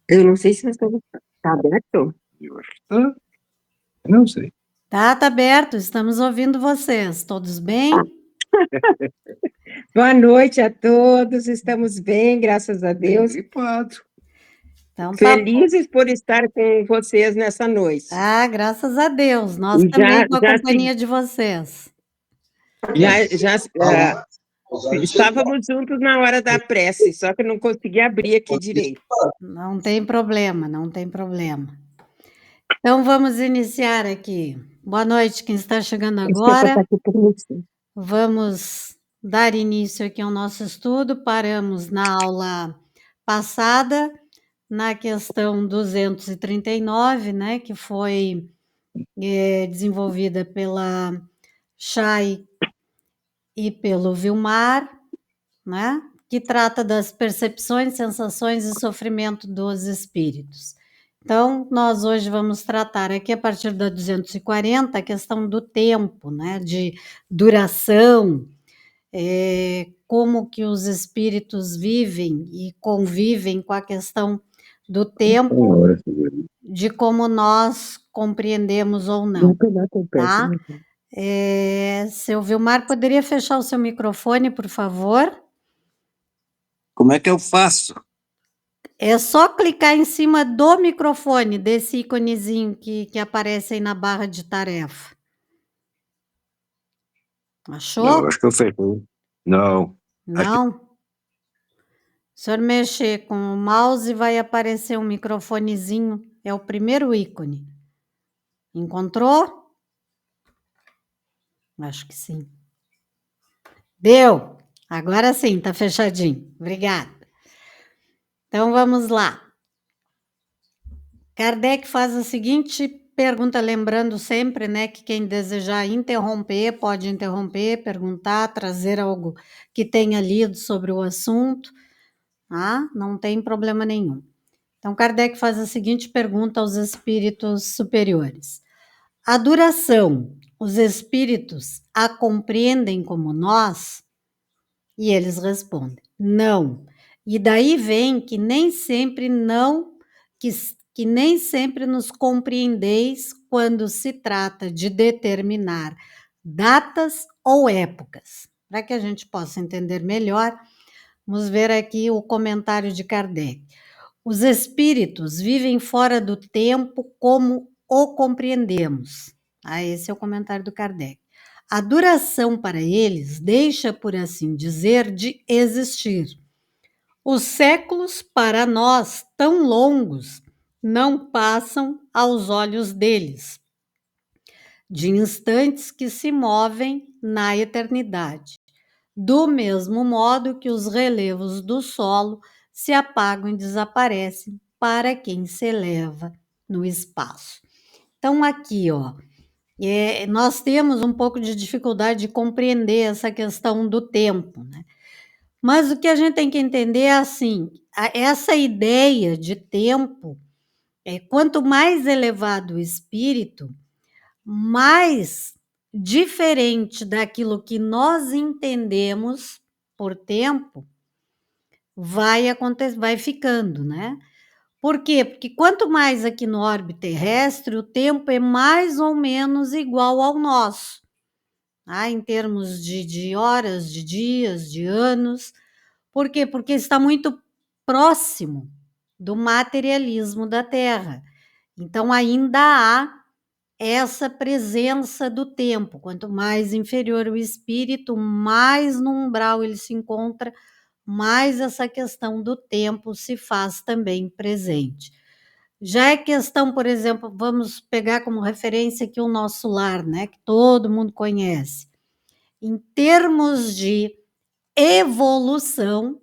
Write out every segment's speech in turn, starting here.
Eu não sei se nós estamos. Está aberto? Eu acho que tá. Não sei. Tá aberto, estamos ouvindo vocês. Todos bem? Boa noite a todos, estamos bem, graças a Deus. Gripado. Então tá bom. Felizes por estar com vocês nessa noite. Ah, graças a Deus. Nós E também com a já companhia de vocês. estávamos juntos na hora da prece, só que eu não consegui abrir aqui direito. Não tem problema, não tem problema. Então vamos iniciar aqui. Boa noite, quem está chegando agora. Vamos dar início aqui ao nosso estudo. Paramos na aula passada, na questão 239, né, que foi desenvolvida pela Chay e pelo Vilmar, né, que trata das percepções, sensações e sofrimento dos espíritos. Então, nós hoje vamos tratar aqui, a partir da 240, a questão do tempo, né, de duração, como que os espíritos vivem e convivem com a questão do tempo, de como nós compreendemos ou não, tá? Seu Vilmar, poderia fechar o seu microfone, por favor? Como é que eu faço? É só clicar em cima do microfone, desse íconezinho que aparece aí na barra de tarefa. Achou? Não, acho que eu fechei. Não. Não? O senhor mexer com o mouse, vai aparecer um microfonezinho, é o primeiro ícone. Encontrou? Acho que sim. Deu! Agora sim, tá fechadinho. Obrigada. Então vamos lá. Kardec faz a seguinte pergunta, lembrando sempre, né, que quem desejar interromper, pode interromper, perguntar, trazer algo que tenha lido sobre o assunto, tá? Não tem problema nenhum. Então, Kardec faz a seguinte pergunta aos espíritos superiores: a duração, os espíritos a compreendem como nós? E eles respondem: não. E daí vem que nem sempre que nem sempre nos compreendeis quando se trata de determinar datas ou épocas. Para que a gente possa entender melhor, vamos ver aqui o comentário de Kardec. Os espíritos vivem fora do tempo como o compreendemos. Esse é o comentário do Kardec. A duração para eles deixa, por assim dizer, de existir. Os séculos para nós, tão longos, não passam aos olhos deles, de instantes que se movem na eternidade, do mesmo modo que os relevos do solo se apagam e desaparecem para quem se eleva no espaço. Então, aqui, ó, nós temos um pouco de dificuldade de compreender essa questão do tempo, né? Mas o que a gente tem que entender é assim, essa ideia de tempo, quanto mais elevado o espírito, mais diferente daquilo que nós entendemos por tempo, vai ficando, né? Por quê? Porque quanto mais aqui no orbe terrestre, o tempo é mais ou menos igual ao nosso, tá? Em termos de horas, de dias, de anos. Por quê? Porque está muito próximo do materialismo da Terra. Então, ainda há essa presença do tempo. Quanto mais inferior o espírito, mais no umbral ele se encontra, mais essa questão do tempo se faz também presente. Já é questão, por exemplo, vamos pegar como referência aqui o nosso lar, né, que todo mundo conhece. Em termos de evolução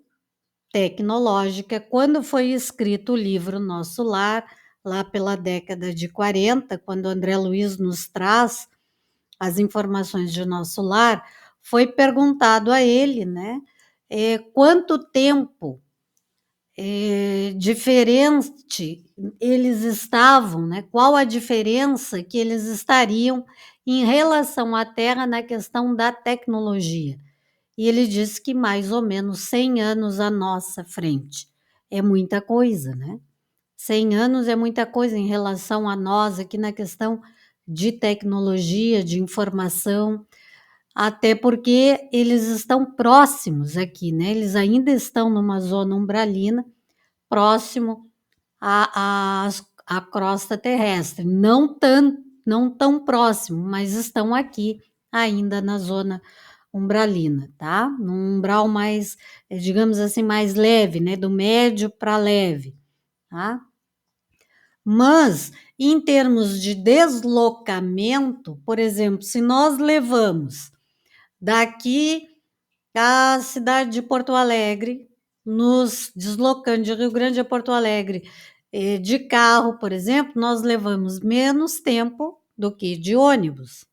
tecnológica, quando foi escrito o livro Nosso Lar, lá pela década de 40, quando André Luiz nos traz as informações de Nosso Lar, foi perguntado a ele, né, quanto tempo diferente eles estavam, né? Qual a diferença que eles estariam em relação à Terra na questão da tecnologia? E ele disse que mais ou menos 100 anos à nossa frente. É muita coisa, né? 100 anos é muita coisa em relação a nós aqui na questão de tecnologia, de informação, até porque eles estão próximos aqui, né? Eles ainda estão numa zona umbralina, próximo à crosta terrestre, não tão próximo, mas estão aqui ainda na zona umbralina, tá? Num umbral mais, digamos assim, mais leve, né? Do médio para leve, tá? Mas, em termos de deslocamento, por exemplo, se nós levamos daqui à cidade de Porto Alegre, nos deslocando de Rio Grande a Porto Alegre, de carro, por exemplo, nós levamos menos tempo do que de ônibus,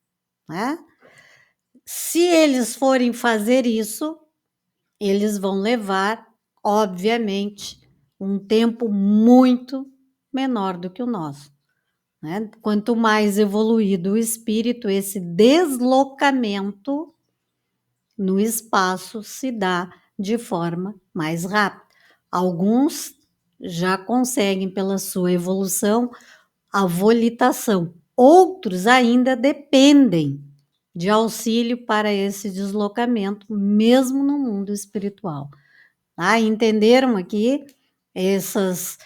né? Se eles forem fazer isso, eles vão levar, obviamente, um tempo muito menor do que o nosso, né? Quanto mais evoluído o espírito, esse deslocamento no espaço se dá de forma mais rápida. Alguns já conseguem, pela sua evolução, a volitação. Outros ainda dependem de auxílio para esse deslocamento, mesmo no mundo espiritual. Tá? Entenderam aqui essas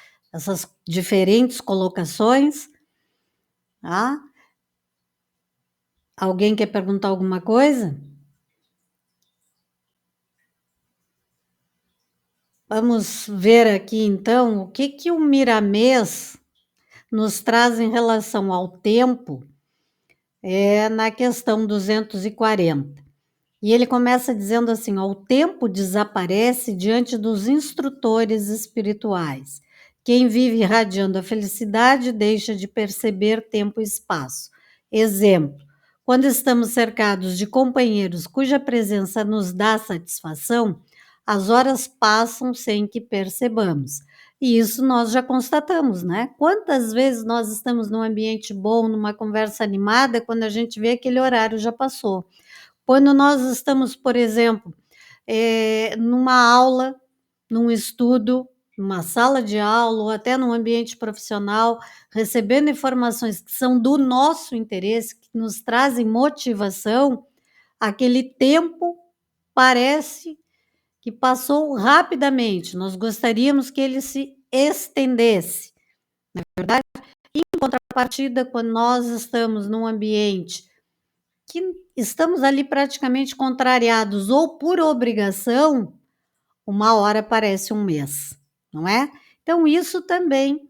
diferentes colocações? Tá? Alguém quer perguntar alguma coisa? Vamos ver aqui então o que o Miramês nos traz em relação ao tempo, na questão 240. E ele começa dizendo assim: ó, o tempo desaparece diante dos instrutores espirituais. Quem vive irradiando a felicidade deixa de perceber tempo e espaço. Exemplo: quando estamos cercados de companheiros cuja presença nos dá satisfação, as horas passam sem que percebamos. E isso nós já constatamos, né? Quantas vezes nós estamos num ambiente bom, numa conversa animada, quando a gente vê aquele horário já passou. Quando nós estamos, por exemplo, numa aula, num estudo, numa sala de aula ou até num ambiente profissional, recebendo informações que são do nosso interesse, que nos trazem motivação, aquele tempo parece que passou rapidamente. Nós gostaríamos que ele se estendesse, não é verdade? Em contrapartida, quando nós estamos num ambiente que estamos ali praticamente contrariados ou por obrigação, uma hora parece um mês, não é? Então, isso também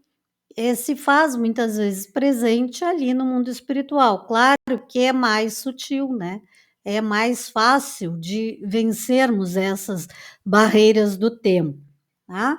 se faz muitas vezes presente ali no mundo espiritual. Claro que é mais sutil, né? É mais fácil de vencermos essas barreiras do tempo, tá?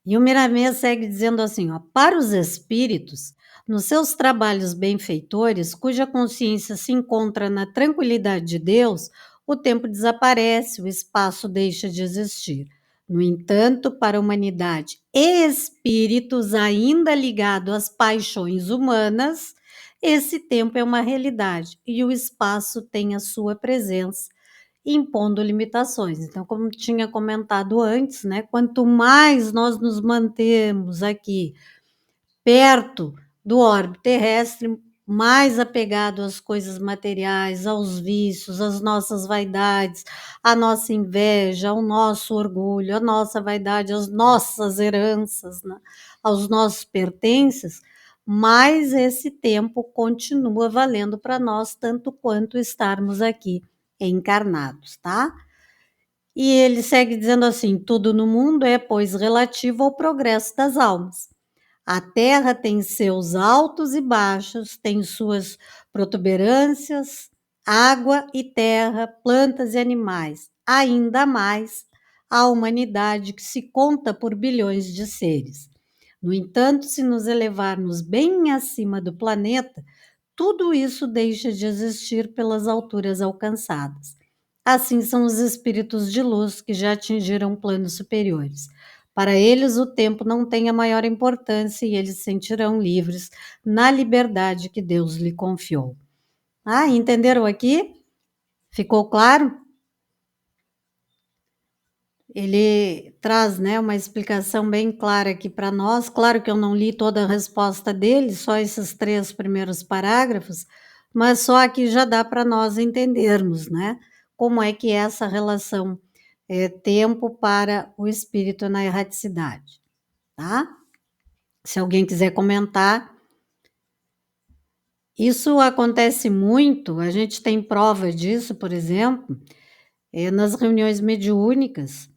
E o Miramês segue dizendo assim, ó, para os espíritos, nos seus trabalhos benfeitores, cuja consciência se encontra na tranquilidade de Deus, o tempo desaparece, o espaço deixa de existir. No entanto, para a humanidade e espíritos ainda ligados às paixões humanas, esse tempo é uma realidade e o espaço tem a sua presença, impondo limitações. Então, como tinha comentado antes, né, quanto mais nós nos mantemos aqui perto do orbe terrestre, mais apegado às coisas materiais, aos vícios, às nossas vaidades, à nossa inveja, ao nosso orgulho, à nossa vaidade, às nossas heranças, né, aos nossos pertences, mais esse tempo continua valendo para nós, tanto quanto estarmos aqui encarnados, tá? E ele segue dizendo assim: tudo no mundo é, pois, relativo ao progresso das almas. A terra tem seus altos e baixos, tem suas protuberâncias, água e terra, plantas e animais. Ainda mais a humanidade, que se conta por bilhões de seres. No entanto, se nos elevarmos bem acima do planeta, tudo isso deixa de existir pelas alturas alcançadas. Assim são os espíritos de luz que já atingiram planos superiores. Para eles, o tempo não tem a maior importância e eles se sentirão livres na liberdade que Deus lhe confiou. Ah, entenderam aqui? Ficou claro? ele traz, né, uma explicação bem clara aqui para nós. Claro que eu não li toda a resposta dele, só esses 3 primeiros parágrafos, mas só aqui já dá para nós entendermos, né, como é que é essa relação, tempo para o espírito na erraticidade, tá? Se alguém quiser comentar. Isso acontece muito, a gente tem prova disso, por exemplo, nas reuniões mediúnicas,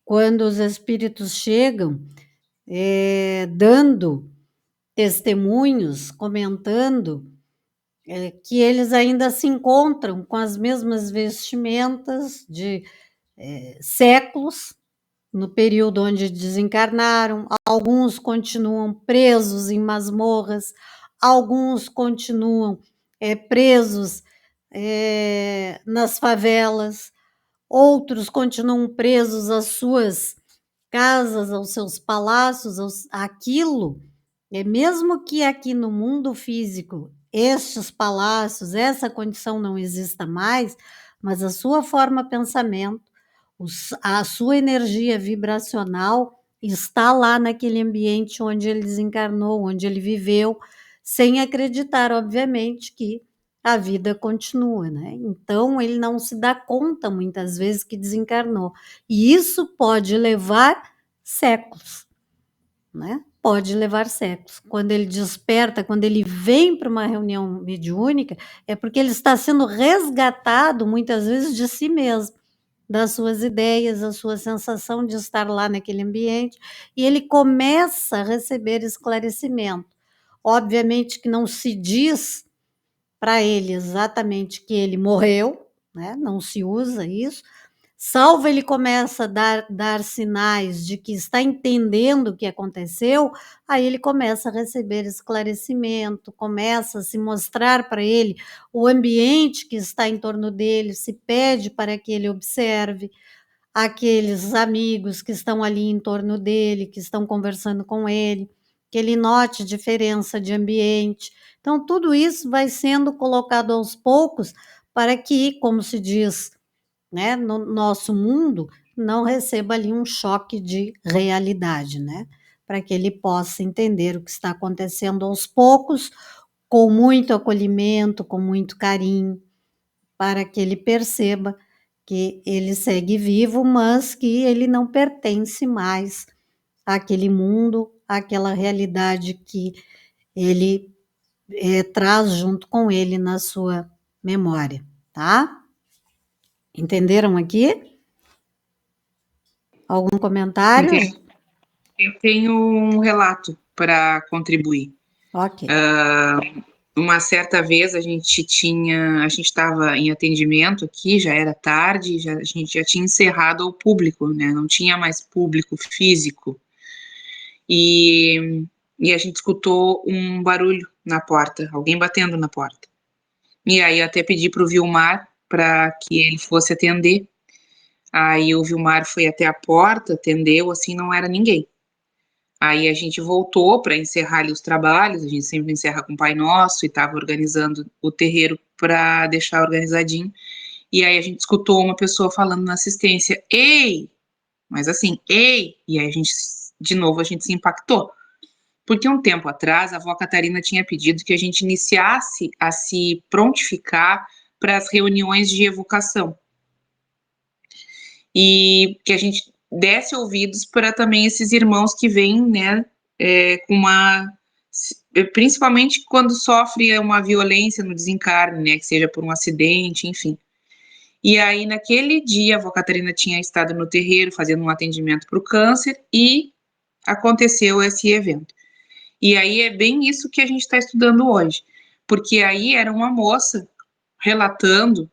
quando os espíritos chegam, dando testemunhos, comentando, que eles ainda se encontram com as mesmas vestimentas de séculos, no período onde desencarnaram, alguns continuam presos em masmorras, alguns continuam presos nas favelas, outros continuam presos às suas casas, aos seus palácios, aquilo, mesmo que aqui no mundo físico estes palácios, essa condição não exista mais, mas a sua forma pensamento, a sua energia vibracional está lá naquele ambiente onde ele desencarnou, onde ele viveu, sem acreditar, obviamente, que a vida continua, né? Então, ele não se dá conta, muitas vezes, que desencarnou. E isso pode levar séculos, né? Pode levar séculos. Quando ele desperta, quando ele vem para uma reunião mediúnica, é porque ele está sendo resgatado, muitas vezes, de si mesmo, das suas ideias, a sua sensação de estar lá naquele ambiente, e ele começa a receber esclarecimento. Obviamente que não se diz para ele exatamente que ele morreu, né? Não se usa isso, salvo ele começa a dar sinais de que está entendendo o que aconteceu, aí ele começa a receber esclarecimento, começa a se mostrar para ele o ambiente que está em torno dele, se pede para que ele observe aqueles amigos que estão ali em torno dele, que estão conversando com ele, que ele note diferença de ambiente. Então, tudo isso vai sendo colocado aos poucos para que, como se diz, né, no nosso mundo, não receba ali um choque de realidade, né? Para que ele possa entender o que está acontecendo aos poucos, com muito acolhimento, com muito carinho, para que ele perceba que ele segue vivo, mas que ele não pertence mais àquele mundo, àquela realidade que ele traz junto com ele na sua memória, tá? Entenderam aqui? Algum comentário? Entendi. Eu tenho um relato para contribuir. Ok. Uma certa vez a gente estava em atendimento aqui, já era tarde, a gente já tinha encerrado ao público, né? Não tinha mais público físico. E a gente escutou um barulho na porta, alguém batendo na porta. E aí eu até pedi para o Vilmar para que ele fosse atender. Aí o Vilmar foi até a porta, atendeu, assim, não era ninguém. Aí a gente voltou para encerrar ali os trabalhos, a gente sempre encerra com o Pai Nosso e estava organizando o terreiro para deixar organizadinho. E aí a gente escutou uma pessoa falando na assistência, ei! Mas assim, ei! E aí de novo, a gente se impactou. Porque um tempo atrás, a avó Catarina tinha pedido que a gente iniciasse a se prontificar para as reuniões de evocação. E que a gente desse ouvidos para também esses irmãos que vêm, né, com principalmente quando sofre uma violência no desencarne, né, que seja por um acidente, enfim. E aí, naquele dia, a avó Catarina tinha estado no terreiro fazendo um atendimento para o câncer e aconteceu esse evento. E aí é bem isso que a gente está estudando hoje, porque aí era uma moça relatando,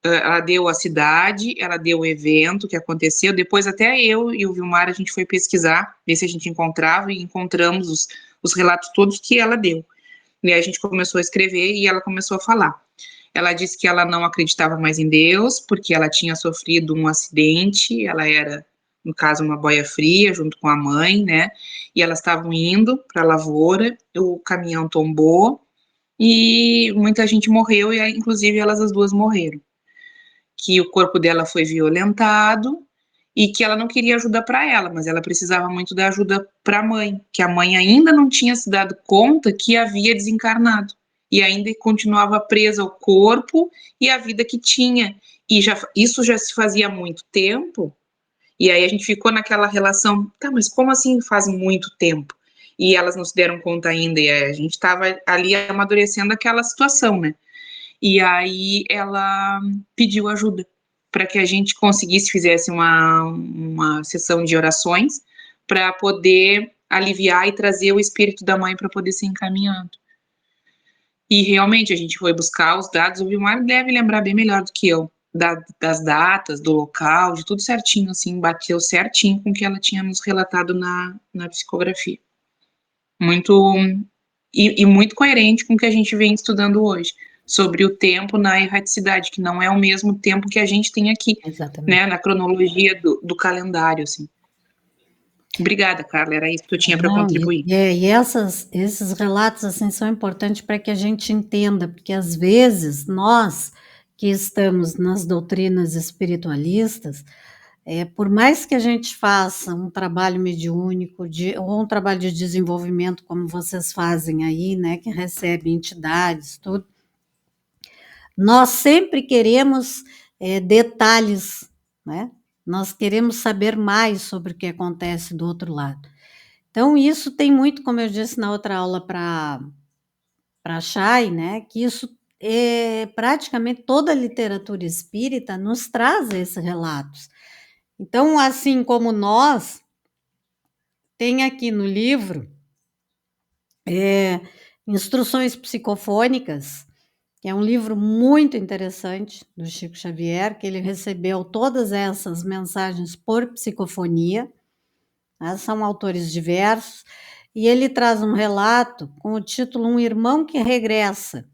ela deu a cidade, ela deu o evento que aconteceu, depois até eu e o Vilmar a gente foi pesquisar, ver se a gente encontrava, e encontramos os relatos todos que ela deu. E aí a gente começou a escrever e ela começou a falar. Ela disse que ela não acreditava mais em Deus, porque ela tinha sofrido um acidente, ela era, no caso, uma boia fria, junto com a mãe, né? E elas estavam indo para a lavoura, o caminhão tombou e muita gente morreu, e inclusive elas as duas morreram. Que o corpo dela foi violentado e que ela não queria ajuda para ela, mas ela precisava muito da ajuda para a mãe, que a mãe ainda não tinha se dado conta que havia desencarnado e ainda continuava presa ao corpo e à vida que tinha. E isso já se fazia há muito tempo, e aí a gente ficou naquela relação, tá, mas como assim faz muito tempo? E elas não se deram conta ainda, e a gente estava ali amadurecendo aquela situação, né? E aí ela pediu ajuda para que a gente conseguisse, fizesse uma sessão de orações para poder aliviar e trazer o espírito da mãe para poder ser encaminhado. E realmente a gente foi buscar os dados, o Vilmar deve lembrar bem melhor do que eu, das datas, do local, de tudo certinho, assim, bateu certinho com o que ela tinha nos relatado na psicografia. Muito, e muito coerente com o que a gente vem estudando hoje, sobre o tempo na erraticidade, que não é o mesmo tempo que a gente tem aqui, Exatamente. né, na cronologia do calendário, assim. Obrigada, Carla, era isso que eu tinha para contribuir. E esses relatos assim são importantes para que a gente entenda, porque às vezes nós que estamos nas doutrinas espiritualistas, por mais que a gente faça um trabalho mediúnico ou um trabalho de desenvolvimento, como vocês fazem aí, né, que recebe entidades, tudo, nós sempre queremos detalhes, né? Nós queremos saber mais sobre o que acontece do outro lado. Então, isso tem muito, como eu disse na outra aula para a Chay, né, que isso praticamente toda a literatura espírita nos traz esses relatos. Então, assim como nós, tem aqui no livro Instruções Psicofônicas, que é um livro muito interessante do Chico Xavier, que ele recebeu todas essas mensagens por psicofonia, né? São autores diversos, e ele traz um relato com o título Um Irmão que Regressa,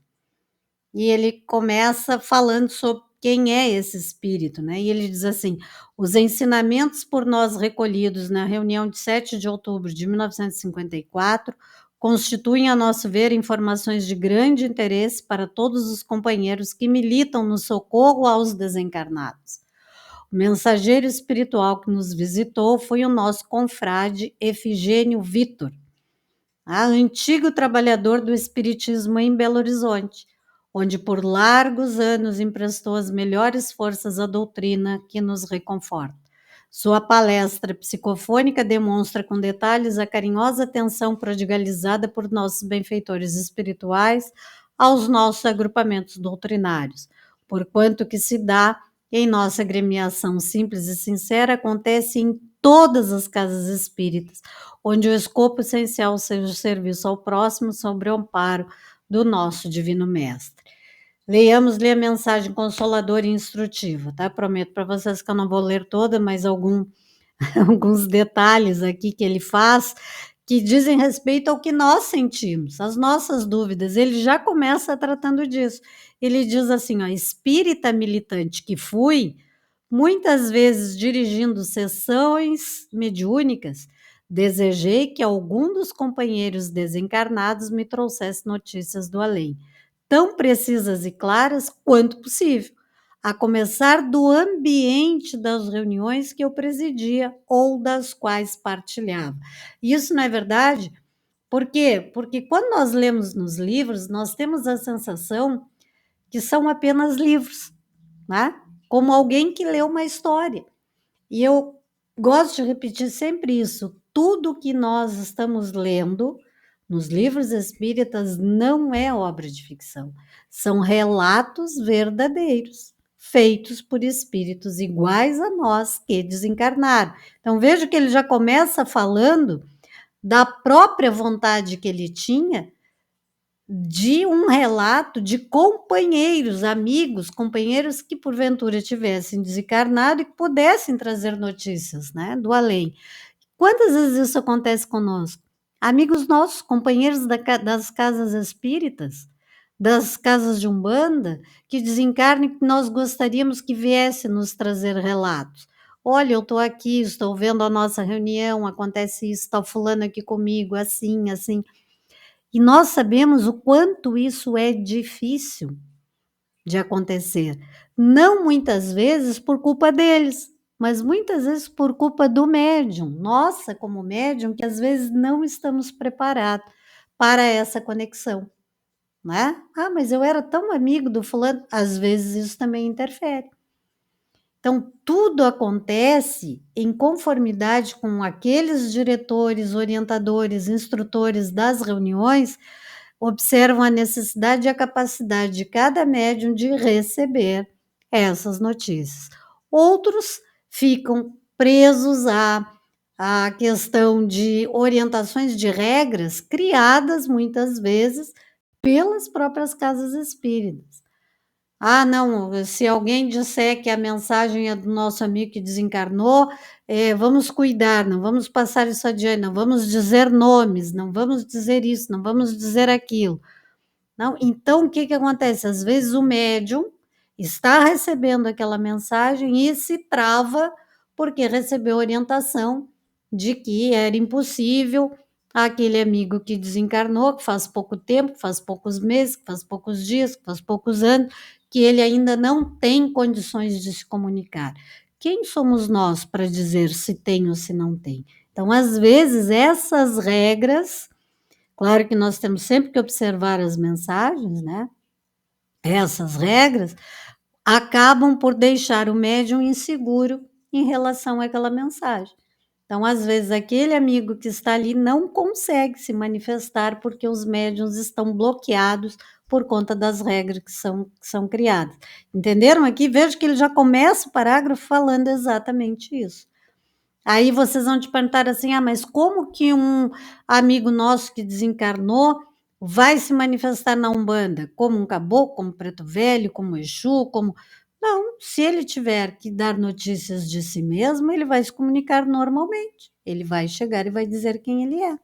e ele começa falando sobre quem é esse espírito, né? E ele diz assim: os ensinamentos por nós recolhidos na reunião de 7 de outubro de 1954 constituem, a nosso ver, informações de grande interesse para todos os companheiros que militam no socorro aos desencarnados. O mensageiro espiritual que nos visitou foi o nosso confrade Efigênio Vitor, antigo trabalhador do espiritismo em Belo Horizonte, onde por largos anos emprestou as melhores forças à doutrina que nos reconforta. Sua palestra psicofônica demonstra com detalhes a carinhosa atenção prodigalizada por nossos benfeitores espirituais aos nossos agrupamentos doutrinários, porquanto que se dá em nossa agremiação simples e sincera, acontece em todas as casas espíritas, onde o escopo essencial seja o serviço ao próximo sob o amparo do nosso Divino Mestre. Leiamos-lhe a mensagem consoladora e instrutiva, tá? Prometo para vocês que eu não vou ler toda, mas alguns detalhes aqui que ele faz que dizem respeito ao que nós sentimos, as nossas dúvidas. Ele já começa tratando disso. Ele diz assim, ó, espírita militante que fui, muitas vezes dirigindo sessões mediúnicas, desejei que algum dos companheiros desencarnados me trouxesse notícias do além, tão precisas e claras quanto possível, a começar do ambiente das reuniões que eu presidia ou das quais partilhava. Isso não é verdade? Por quê? Porque quando nós lemos nos livros, nós temos a sensação que são apenas livros, né? Como alguém que leu uma história. E eu gosto de repetir sempre isso, tudo que nós estamos lendo nos livros espíritas não é obra de ficção, são relatos verdadeiros, feitos por espíritos iguais a nós que desencarnaram. Então veja que ele já começa falando da própria vontade que ele tinha de um relato de companheiros, amigos, companheiros que porventura tivessem desencarnado e que pudessem trazer notícias, né, do além. Quantas vezes isso acontece conosco? Amigos nossos, companheiros das casas espíritas, das casas de Umbanda, que desencarnam e que nós gostaríamos que viesse nos trazer relatos. Olha, eu estou aqui, estou vendo a nossa reunião, acontece isso, está fulano aqui comigo, assim, assim. E nós sabemos o quanto isso é difícil de acontecer. Não muitas vezes por culpa deles, mas muitas vezes por culpa do médium. Nossa, como médium, que às vezes não estamos preparados para essa conexão, né? Ah, mas eu era tão amigo do fulano. Às vezes isso também interfere. Então, tudo acontece em conformidade com aqueles diretores, orientadores, instrutores das reuniões, observam a necessidade e a capacidade de cada médium de receber essas notícias. Outros ficam presos à questão de orientações de regras criadas muitas vezes pelas próprias casas espíritas. Ah, não, se alguém disser que a mensagem é do nosso amigo que desencarnou, vamos cuidar, não vamos passar isso adiante, não vamos dizer nomes, não vamos dizer isso, não vamos dizer aquilo. Não? Então, o que acontece? Às vezes o médium está recebendo aquela mensagem e se trava porque recebeu orientação de que era impossível aquele amigo que desencarnou, que faz pouco tempo, que faz poucos meses, que faz poucos dias, que faz poucos anos, que ele ainda não tem condições de se comunicar. Quem somos nós para dizer se tem ou se não tem? Então, às vezes, essas regras, claro que nós temos sempre que observar as mensagens, né? Essas regras acabam por deixar o médium inseguro em relação àquela mensagem. Então, às vezes, aquele amigo que está ali não consegue se manifestar porque os médiuns estão bloqueados por conta das regras que são criadas. Entenderam aqui? Veja que ele já começa o parágrafo falando exatamente isso. Aí vocês vão te perguntar assim, mas como que um amigo nosso que desencarnou vai se manifestar na Umbanda? Como um caboclo, como preto velho, como Exu, como... Não, se ele tiver que dar notícias de si mesmo, ele vai se comunicar normalmente. Ele vai chegar e vai dizer quem ele é.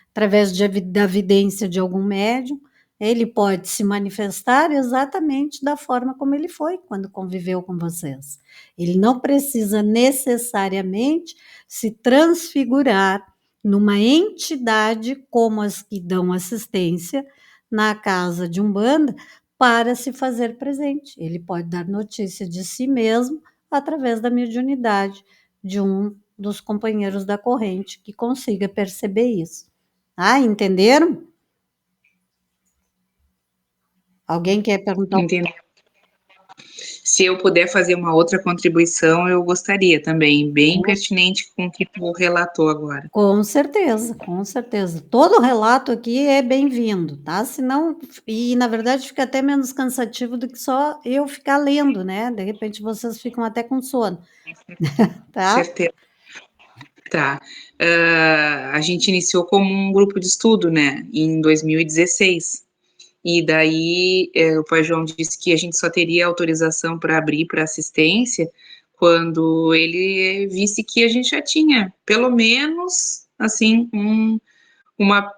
Através da vidência de algum médium, ele pode se manifestar exatamente da forma como ele foi quando conviveu com vocês. Ele não precisa necessariamente se transfigurar numa entidade como as que dão assistência na casa de Umbanda para se fazer presente. Ele pode dar notícia de si mesmo através da mediunidade de um dos companheiros da corrente que consiga perceber isso. Ah, entenderam? Alguém quer perguntar? Entendi. Se eu puder fazer uma outra contribuição, eu gostaria também, bem pertinente com o que tu relatou agora. Com certeza, com certeza. Todo relato aqui é bem-vindo, tá? Senão, e na verdade fica até menos cansativo do que só eu ficar lendo, né? De repente vocês ficam até com sono. Tá? Certeza. Tá. A gente iniciou como um grupo de estudo, né, em 2016. E daí o Pai João disse que a gente só teria autorização para abrir para assistência quando ele visse que a gente já tinha, pelo menos, assim, uma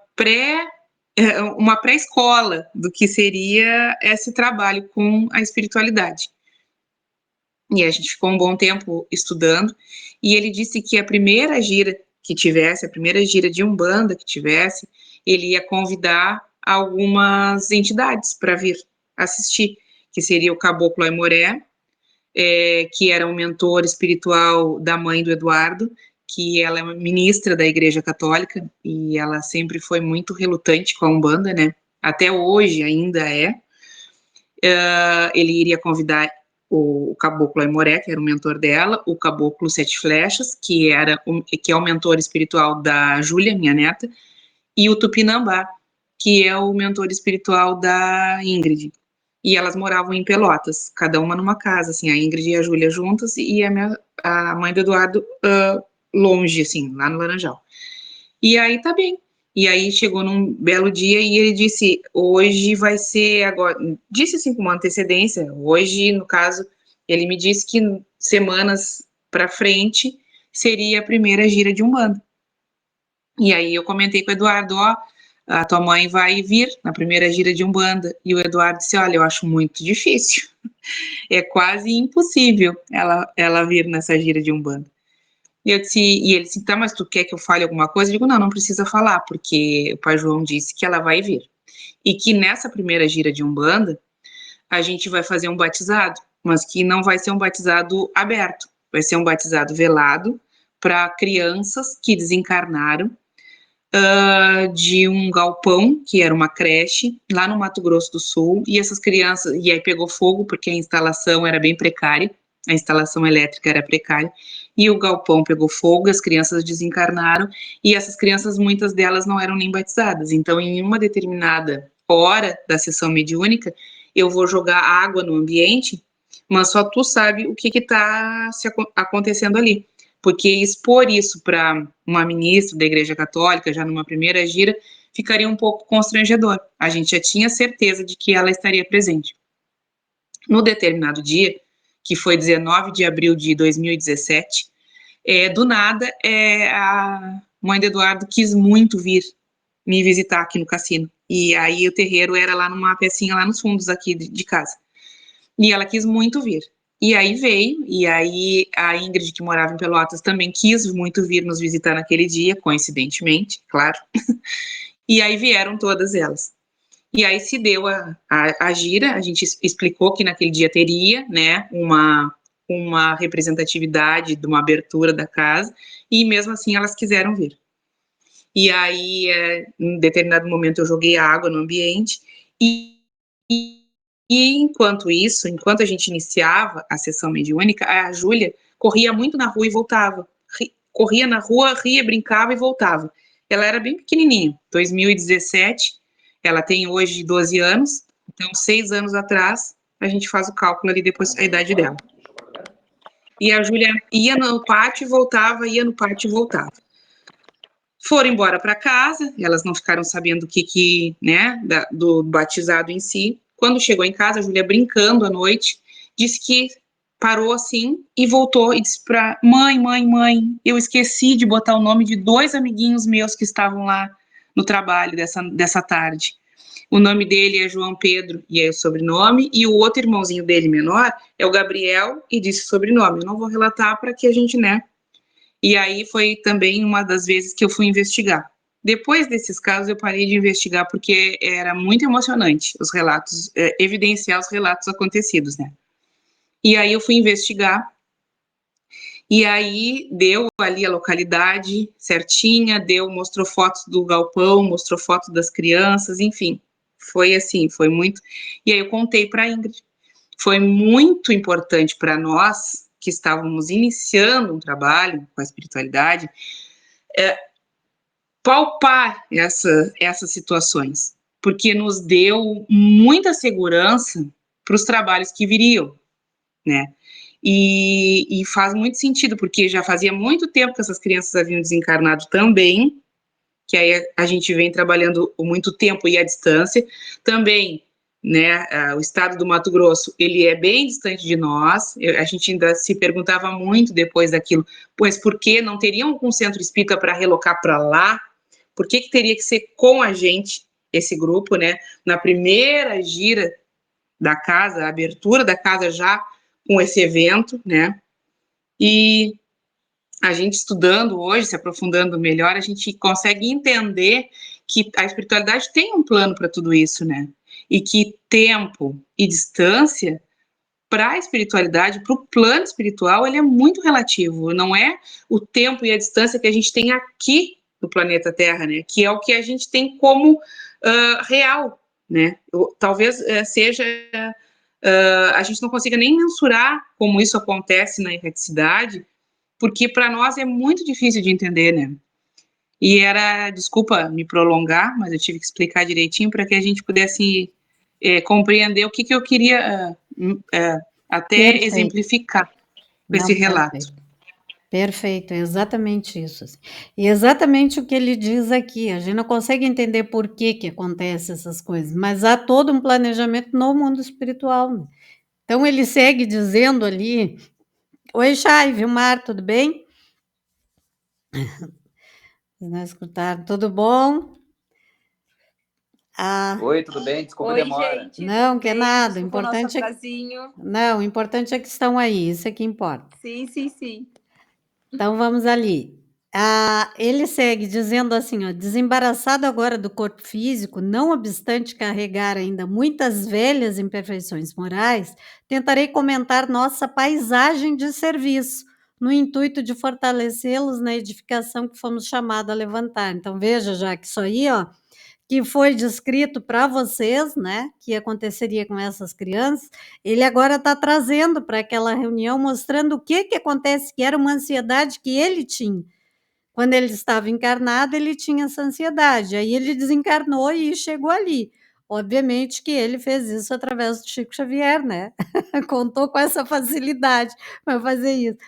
pré-escola do que seria esse trabalho com a espiritualidade. E a gente ficou um bom tempo estudando, e ele disse que a primeira gira que tivesse, a primeira gira de Umbanda que tivesse, ele ia convidar algumas entidades para vir assistir, que seria o Caboclo Aimoré, que era um mentor espiritual da mãe do Eduardo, que ela é ministra da Igreja Católica, e ela sempre foi muito relutante com a Umbanda, né? Até hoje ainda é. Ele iria convidar o Caboclo Aimoré, que era o mentor dela, o Caboclo Sete Flechas, que é o mentor espiritual da Júlia, minha neta, e o Tupinambá, que é o mentor espiritual da Ingrid. E elas moravam em Pelotas, cada uma numa casa, assim, a Ingrid e a Júlia juntas, e a mãe do Eduardo longe, assim, lá no Laranjal. E aí tá bem. E aí chegou num belo dia e ele disse, hoje vai ser agora, disse assim com uma antecedência, hoje, no caso, ele me disse que semanas para frente seria a primeira gira de Umbanda. E aí eu comentei com o Eduardo, a tua mãe vai vir na primeira gira de Umbanda. E o Eduardo disse, olha, eu acho muito difícil, é quase impossível ela vir nessa gira de Umbanda. E ele disse, tá, mas tu quer que eu fale alguma coisa? Eu digo, não precisa falar, porque o Pai João disse que ela vai vir. E que nessa primeira gira de Umbanda, a gente vai fazer um batizado, mas que não vai ser um batizado aberto. vai ser um batizado velado para crianças que desencarnaram de um galpão, que era uma creche, lá no Mato Grosso do Sul, e essas crianças, e aí pegou fogo porque a instalação era bem precária, a instalação elétrica era precária, e o galpão pegou fogo, as crianças desencarnaram, e essas crianças, muitas delas não eram nem batizadas, então em uma determinada hora da sessão mediúnica, eu vou jogar água no ambiente, mas só tu sabe o que está acontecendo ali, porque expor isso para uma ministra da Igreja Católica, já numa primeira gira, ficaria um pouco constrangedor. A gente já tinha certeza de que ela estaria presente. No determinado dia, que foi 19 de abril de 2017, do nada, a mãe do Eduardo quis muito vir me visitar aqui no cassino. E aí o terreiro era lá numa pecinha lá nos fundos aqui de casa. E ela quis muito vir. E aí veio, e aí a Ingrid, que morava em Pelotas, também quis muito vir nos visitar naquele dia, coincidentemente, claro. E aí vieram todas elas. E aí se deu a gira, a gente explicou que naquele dia teria, né, uma representatividade de uma abertura da casa, e mesmo assim elas quiseram vir. E aí, em determinado momento, eu joguei água no ambiente, e enquanto isso, enquanto a gente iniciava a sessão mediúnica, a Júlia corria muito na rua e voltava. Corria na rua, ria, brincava e voltava. Ela era bem pequenininha, 2017, ela tem hoje 12 anos, então 6 anos atrás, a gente faz o cálculo ali depois, a idade dela. E a Júlia ia no pátio e voltava, ia no pátio e voltava. Foram embora para casa, elas não ficaram sabendo o que né, do batizado em si. Quando chegou em casa, a Júlia, brincando à noite, disse que parou assim e voltou e disse para mãe, eu esqueci de botar o nome de 2 amiguinhos meus que estavam lá no trabalho dessa tarde. O nome dele é João Pedro, e é o sobrenome, e o outro irmãozinho dele, menor, é o Gabriel, e disse o sobrenome. Eu não vou relatar para que a gente, né? E aí foi também uma das vezes que eu fui investigar. Depois desses casos, eu parei de investigar porque era muito emocionante os relatos, evidenciar os relatos acontecidos, né? E aí eu fui investigar, e aí deu ali a localidade certinha, mostrou fotos do galpão, mostrou fotos das crianças, enfim. Foi assim, foi muito... E aí eu contei para a Ingrid. Foi muito importante para nós, que estávamos iniciando um trabalho com a espiritualidade, palpar essas situações, porque nos deu muita segurança para os trabalhos que viriam, né? E faz muito sentido, porque já fazia muito tempo que essas crianças haviam desencarnado também, que aí a gente vem trabalhando muito tempo e à distância, também, né, o estado do Mato Grosso, ele é bem distante de nós, a gente ainda se perguntava muito depois daquilo, pois por que não teriam algum centro espírita para relocar para lá? Por que teria que ser com a gente, esse grupo, né, na primeira gira da casa, a abertura da casa já com esse evento, né, e a gente estudando hoje, se aprofundando melhor, a gente consegue entender que a espiritualidade tem um plano para tudo isso, né? E que tempo e distância para a espiritualidade, para o plano espiritual, ele é muito relativo. Não é o tempo e a distância que a gente tem aqui no planeta Terra, né? Que é o que a gente tem como real, né? Talvez seja... a gente não consiga nem mensurar como isso acontece na erraticidade, porque para nós é muito difícil de entender, né? E desculpa me prolongar, mas eu tive que explicar direitinho para que a gente pudesse compreender o que eu queria até Perfeito. Exemplificar com esse relato. Perfeito, é exatamente isso. Assim. E exatamente o que ele diz aqui, a gente não consegue entender por que acontecem essas coisas, mas há todo um planejamento no mundo espiritual. Né? Então ele segue dizendo ali, oi Chay, Vilmar, tudo bem? Vocês não escutaram, tudo bom? Oi, tudo bem? Desculpa a demora. Gente, não, que é nada, o importante atrasinho. o importante é que estão aí, isso é que importa. Sim. Então vamos ali. Ele segue dizendo assim, ó, desembaraçado agora do corpo físico, não obstante carregar ainda muitas velhas imperfeições morais, tentarei comentar nossa paisagem de serviço, no intuito de fortalecê-los na edificação que fomos chamados a levantar. Então, veja já que isso aí, ó, que foi descrito para vocês, né, que aconteceria com essas crianças, ele agora está trazendo para aquela reunião, mostrando o que acontece, que era uma ansiedade que ele tinha. Quando ele estava encarnado, ele tinha essa ansiedade, aí ele desencarnou e chegou ali. Obviamente que ele fez isso através do Chico Xavier, né? Contou com essa facilidade para fazer isso.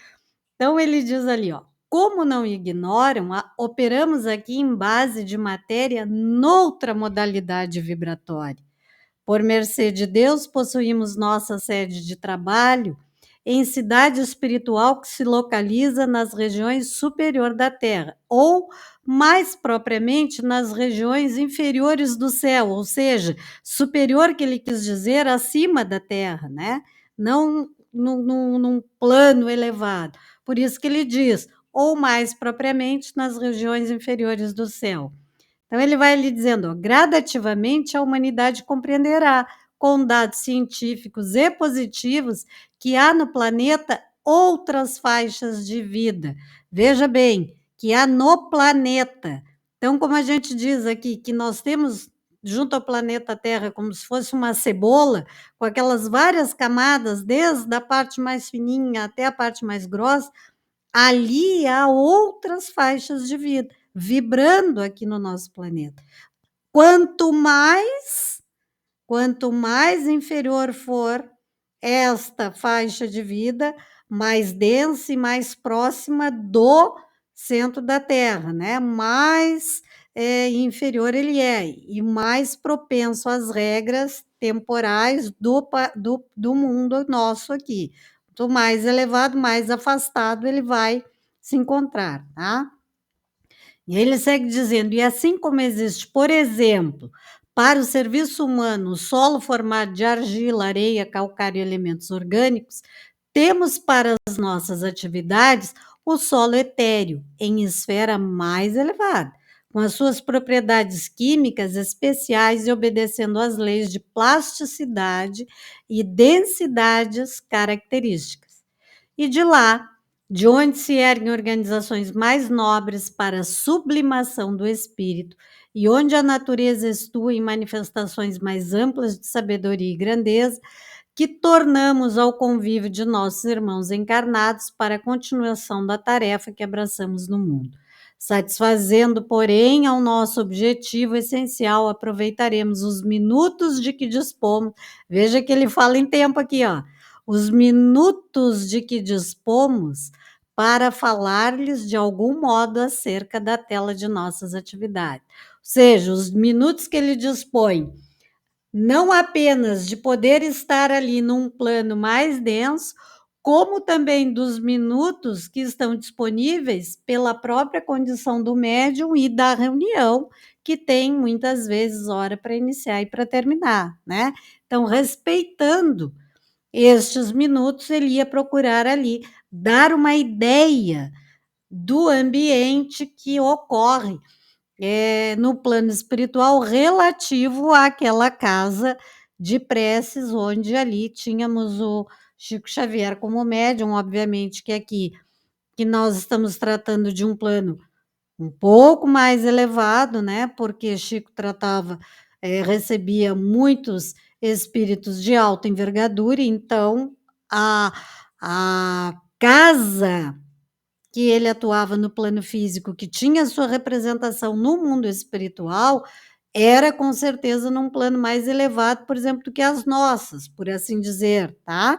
Então, ele diz ali, ó, como não ignoram, operamos aqui em base de matéria noutra modalidade vibratória. Por mercê de Deus, possuímos nossa sede de trabalho em cidade espiritual que se localiza nas regiões superior da Terra, ou mais propriamente nas regiões inferiores do céu, ou seja, superior que ele quis dizer acima da Terra, né? Não num plano elevado. Por isso que ele diz, ou mais propriamente nas regiões inferiores do céu. Então, ele vai lhe dizendo, ó, gradativamente a humanidade compreenderá, com dados científicos e positivos, que há no planeta outras faixas de vida. Veja bem, que há no planeta. Então, como a gente diz aqui, que nós temos junto ao planeta Terra como se fosse uma cebola, com aquelas várias camadas, desde a parte mais fininha até a parte mais grossa, ali há outras faixas de vida vibrando aqui no nosso planeta. Quanto mais inferior for esta faixa de vida, mais densa e mais próxima do centro da Terra, né? Mais inferior ele é e mais propenso às regras temporais do mundo nosso aqui. Quanto mais elevado, mais afastado ele vai se encontrar, tá? E ele segue dizendo, e assim como existe, por exemplo, para o serviço humano, o solo formado de argila, areia, calcário e elementos orgânicos, temos para as nossas atividades o solo etéreo, em esfera mais elevada, com as suas propriedades químicas especiais e obedecendo às leis de plasticidade e densidades características. E de lá, de onde se erguem organizações mais nobres para a sublimação do espírito e onde a natureza estua em manifestações mais amplas de sabedoria e grandeza, que tornamos ao convívio de nossos irmãos encarnados para a continuação da tarefa que abraçamos no mundo. Satisfazendo, porém, ao nosso objetivo essencial, aproveitaremos os minutos de que dispomos. Veja que ele fala em tempo aqui, ó. Os minutos de que dispomos para falar-lhes de algum modo acerca da tela de nossas atividades. Ou seja, os minutos que ele dispõe, não apenas de poder estar ali num plano mais denso, como também dos minutos que estão disponíveis pela própria condição do médium e da reunião, que tem muitas vezes hora para iniciar e para terminar, né? Então, respeitando estes minutos, ele ia procurar ali dar uma ideia do ambiente que ocorre no plano espiritual relativo àquela casa de preces, onde ali tínhamos o Chico Xavier como médium, obviamente que aqui que nós estamos tratando de um plano um pouco mais elevado, né? Porque Chico tratava, recebia muitos espíritos de alta envergadura, então a casa que ele atuava no plano físico, que tinha sua representação no mundo espiritual, era com certeza num plano mais elevado, por exemplo, do que as nossas, por assim dizer, tá?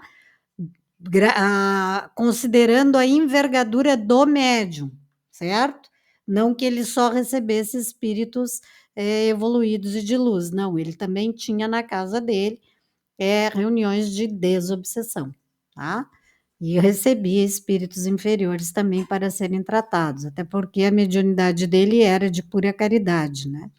Considerando a envergadura do médium, certo? Não que ele só recebesse espíritos evoluídos e de luz, não, ele também tinha na casa dele reuniões de desobsessão, tá? E recebia espíritos inferiores também para serem tratados, até porque a mediunidade dele era de pura caridade, né?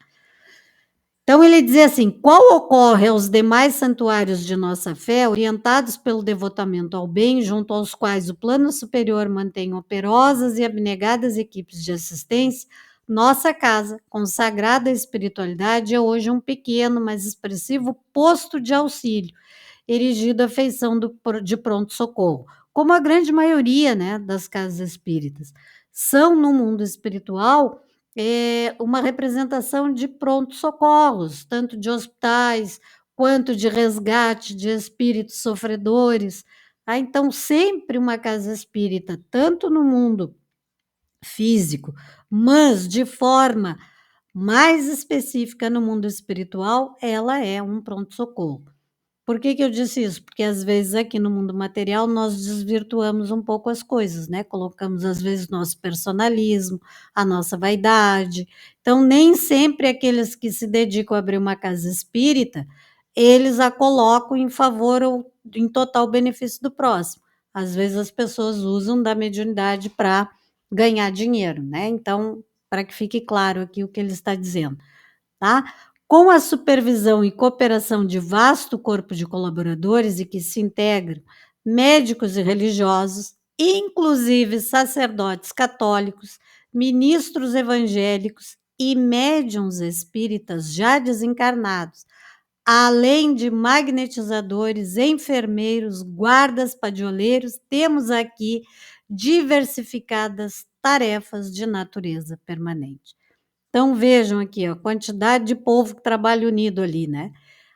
Então, ele dizia assim, qual ocorre aos demais santuários de nossa fé, orientados pelo devotamento ao bem, junto aos quais o plano superior mantém operosas e abnegadas equipes de assistência, nossa casa, consagrada à espiritualidade, é hoje um pequeno, mas expressivo posto de auxílio, erigido à feição de pronto-socorro, como a grande maioria, né, das casas espíritas. São, no mundo espiritual, uma representação de pronto-socorros, tanto de hospitais, quanto de resgate de espíritos sofredores. Então, sempre uma casa espírita, tanto no mundo físico, mas de forma mais específica no mundo espiritual, ela é um pronto-socorro. Por que eu disse isso? Porque às vezes aqui no mundo material nós desvirtuamos um pouco as coisas, né? Colocamos às vezes nosso personalismo, a nossa vaidade. Então, nem sempre aqueles que se dedicam a abrir uma casa espírita, eles a colocam em favor ou em total benefício do próximo. Às vezes as pessoas usam da mediunidade para ganhar dinheiro, né? Então, para que fique claro aqui o que ele está dizendo, tá? Com a supervisão e cooperação de vasto corpo de colaboradores e que se integram médicos e religiosos, inclusive sacerdotes católicos, ministros evangélicos e médiuns espíritas já desencarnados, além de magnetizadores, enfermeiros, guardas, padioleiros, temos aqui diversificadas tarefas de natureza permanente. Então, vejam aqui, a quantidade de povo que trabalha unido ali, né?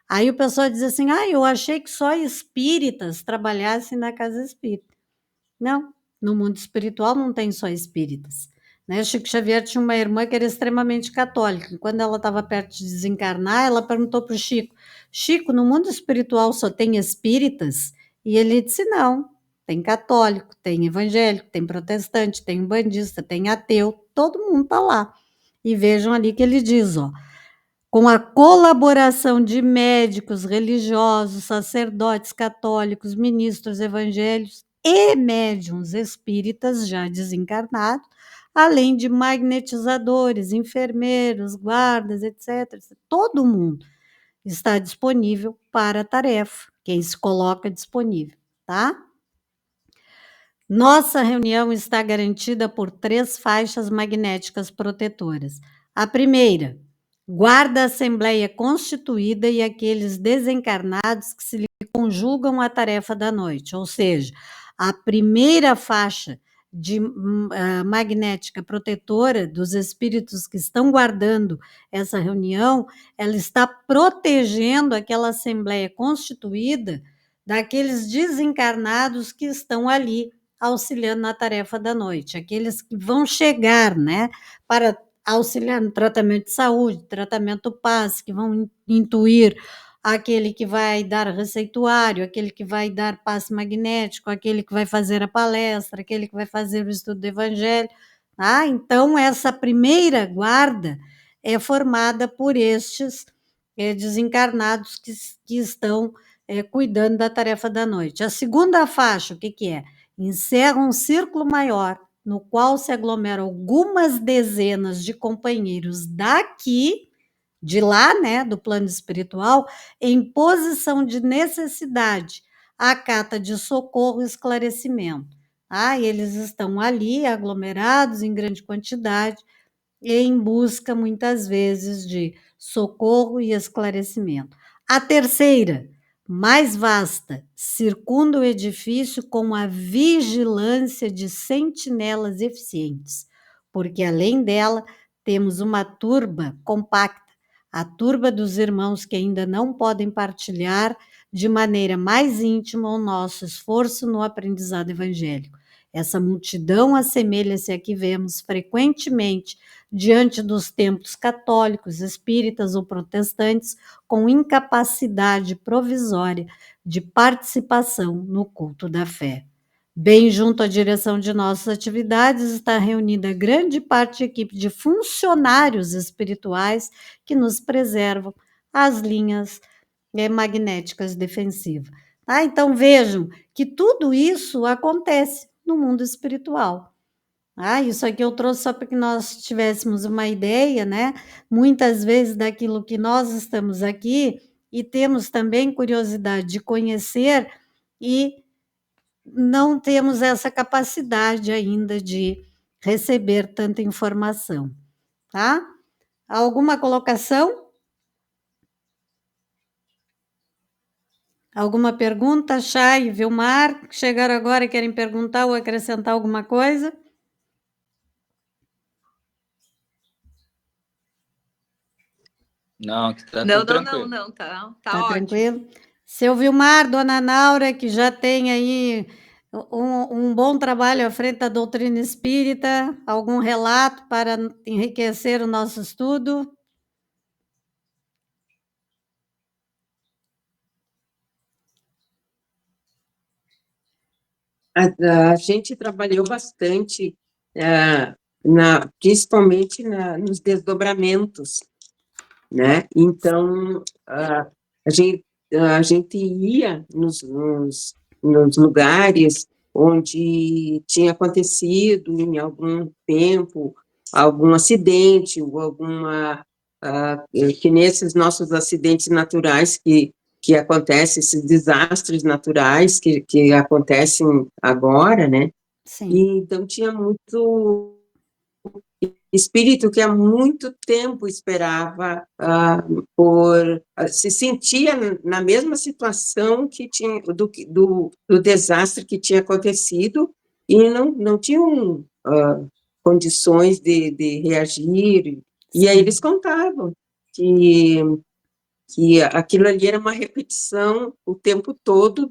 Aí o pessoal diz assim, eu achei que só espíritas trabalhassem na casa espírita. Não, no mundo espiritual não tem só espíritas. Né? Chico Xavier tinha uma irmã que era extremamente católica. E quando ela estava perto de desencarnar, ela perguntou para o Chico, Chico, no mundo espiritual só tem espíritas? E ele disse, não, tem católico, tem evangélico, tem protestante, tem umbandista, tem ateu, todo mundo está lá. E vejam ali que ele diz, com a colaboração de médicos, religiosos, sacerdotes católicos, ministros evangélicos e médiuns espíritas já desencarnados, além de magnetizadores, enfermeiros, guardas, etc. Todo mundo está disponível para a tarefa, quem se coloca disponível, tá? Nossa reunião está garantida por 3 faixas magnéticas protetoras. A primeira, guarda a Assembleia Constituída e aqueles desencarnados que se lhe conjugam à tarefa da noite, ou seja, a primeira faixa de magnética protetora dos espíritos que estão guardando essa reunião, ela está protegendo aquela Assembleia Constituída daqueles desencarnados que estão ali auxiliando na tarefa da noite, aqueles que vão chegar, né, para auxiliar no tratamento de saúde, tratamento passe, que vão intuir aquele que vai dar receituário, aquele que vai dar passe magnético, aquele que vai fazer a palestra, aquele que vai fazer o estudo do evangelho. Tá? Então, essa primeira guarda é formada por estes desencarnados que estão cuidando da tarefa da noite. A segunda faixa, o que é? Encerra um círculo maior, no qual se aglomeram algumas dezenas de companheiros daqui, de lá, né, do plano espiritual, em posição de necessidade, acata de socorro e esclarecimento. E eles estão ali, aglomerados em grande quantidade, e em busca, muitas vezes, de socorro e esclarecimento. A terceira, mais vasta, circunda o edifício com a vigilância de sentinelas eficientes, porque além dela temos uma turba compacta, a turba dos irmãos que ainda não podem partilhar de maneira mais íntima o nosso esforço no aprendizado evangélico. Essa multidão assemelha-se a que vemos frequentemente diante dos templos católicos, espíritas ou protestantes, com incapacidade provisória de participação no culto da fé. Bem junto à direção de nossas atividades está reunida grande parte da equipe de funcionários espirituais que nos preservam as linhas magnéticas defensivas. Então vejam que tudo isso acontece no mundo espiritual. Isso aqui eu trouxe só para que nós tivéssemos uma ideia, né? Muitas vezes daquilo que nós estamos aqui e temos também curiosidade de conhecer e não temos essa capacidade ainda de receber tanta informação, tá? Alguma colocação? Alguma pergunta? Chay, Vilmar, que chegaram agora e querem perguntar ou acrescentar alguma coisa? Não, tá Não, tudo tranquilo. não, tá Tá ótimo. tranquilo? Seu Vilmar, dona Naura, que já tem aí um bom trabalho à frente da doutrina espírita, algum relato para enriquecer o nosso estudo? A gente trabalhou bastante, principalmente nos desdobramentos, né? Então, a gente ia nos lugares onde tinha acontecido em algum tempo algum acidente ou que nesses nossos acidentes naturais que acontecem, esses desastres naturais que acontecem agora, né? Sim. E, então, tinha muito espírito que há muito tempo esperava se sentia na mesma situação que tinha do desastre que tinha acontecido e não tinham condições de reagir. E aí eles contavam que aquilo ali era uma repetição o tempo todo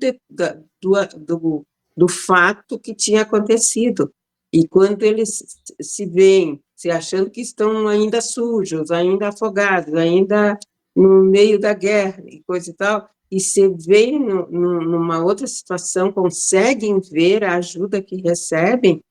do fato que tinha acontecido. E quando eles se veem, se achando que estão ainda sujos, ainda afogados, ainda no meio da guerra e coisa e tal, e se veem numa outra situação, conseguem ver a ajuda que recebem,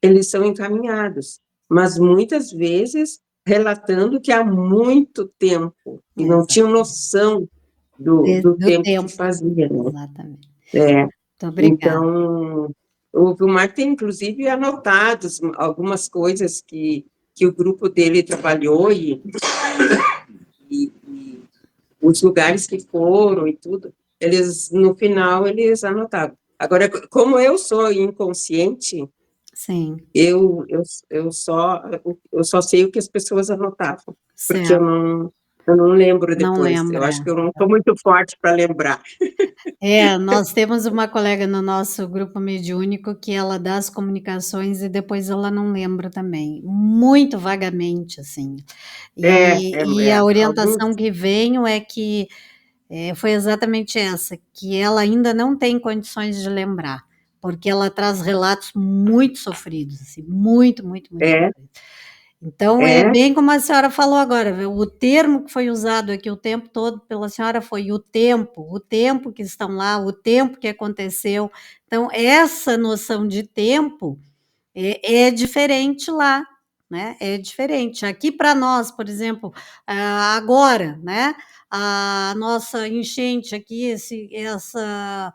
eles são encaminhados. Mas muitas vezes relatando que há muito tempo, e não tinham noção do tempo que fazia. Né? Exatamente. Muito obrigada. Então, o Vilmar tem, inclusive, anotados algumas coisas que o grupo dele trabalhou e os lugares que foram e tudo, no final, eles anotavam. Agora, como eu sou inconsciente, sim. Eu só sei o que as pessoas anotavam, Certo. porque eu não lembro depois. Não lembra. Eu acho que eu não estou muito forte para lembrar. Nós temos uma colega no nosso grupo mediúnico que ela dá as comunicações e depois ela não lembra também, muito vagamente, assim. E a orientação que venho é que foi exatamente essa, que ela ainda não tem condições de lembrar, porque ela traz relatos muito sofridos, assim, muito sofridos. Então, é bem como a senhora falou agora, o termo que foi usado aqui o tempo todo pela senhora foi o tempo que estão lá, o tempo que aconteceu. Então, essa noção de tempo é diferente lá, né? É diferente. Aqui para nós, por exemplo, agora, né? A nossa enchente aqui, essa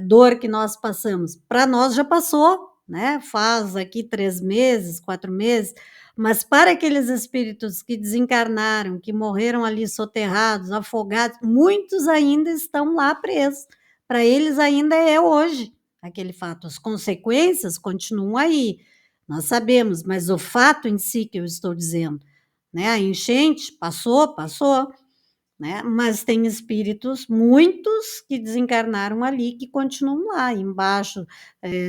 dor que nós passamos, para nós já passou, né? Faz aqui 3 meses, 4 meses, mas para aqueles espíritos que desencarnaram, que morreram ali soterrados, afogados, muitos ainda estão lá presos. Para eles ainda é hoje aquele fato. As consequências continuam aí, nós sabemos, mas o fato em si que eu estou dizendo, né? A enchente passou, né? Mas tem espíritos, muitos que desencarnaram ali, que continuam lá, embaixo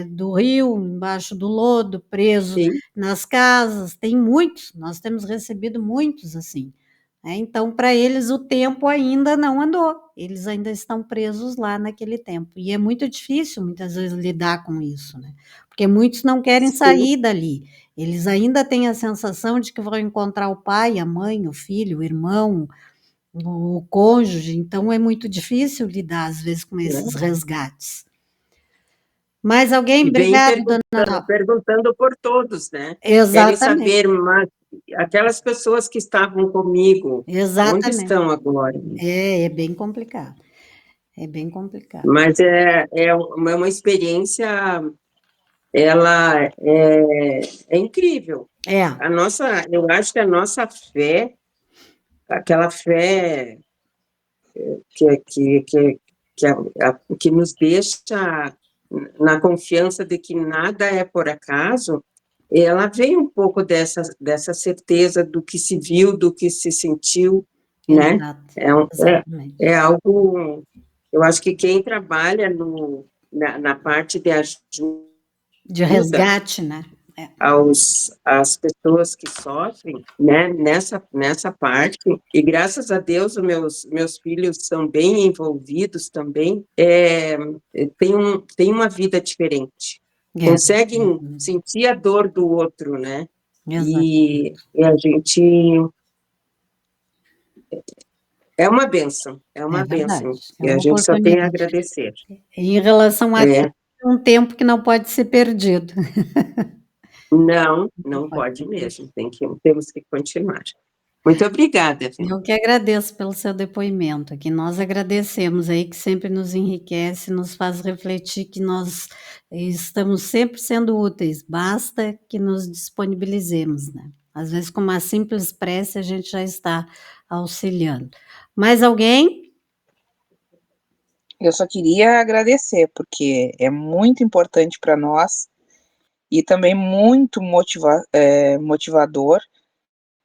do rio, embaixo do lodo, preso nas casas, tem muitos, nós temos recebido muitos assim. Então, para eles, o tempo ainda não andou, eles ainda estão presos lá naquele tempo. E é muito difícil, muitas vezes, lidar com isso, né? Porque muitos não querem sair dali. Eles ainda têm a sensação de que vão encontrar o pai, a mãe, o filho, o irmão, o cônjuge. Então, é muito difícil lidar, às vezes, com esses resgates. Mais alguém? Obrigada, dona. Perguntando por todos, né? Exatamente. Querem saber, mas aquelas pessoas que estavam comigo, onde estão agora? É bem complicado. É bem complicado. Mas é uma experiência, ela é incrível. Eu acho que a nossa fé, aquela fé que nos deixa na confiança de que nada é por acaso, ela vem um pouco dessa certeza do que se viu, do que se sentiu, né? É algo Eu acho que quem trabalha na parte de ajuda De resgate, né? às pessoas que sofrem, né, nessa parte, e graças a Deus os meus filhos são bem envolvidos também, tem uma vida diferente, conseguem sentir a dor do outro, né? E a gente... É uma bênção, Verdade. e a gente só tem a agradecer. Em relação a um tempo que não pode ser perdido. Não pode mesmo, temos que continuar. Muito obrigada. Eu que agradeço pelo seu depoimento aqui. Nós agradecemos aí, que sempre nos enriquece, nos faz refletir que nós estamos sempre sendo úteis, basta que nos disponibilizemos, né? Às vezes, com uma simples prece, a gente já está auxiliando. Mais alguém? Eu só queria agradecer, porque é muito importante para nós e também muito motivador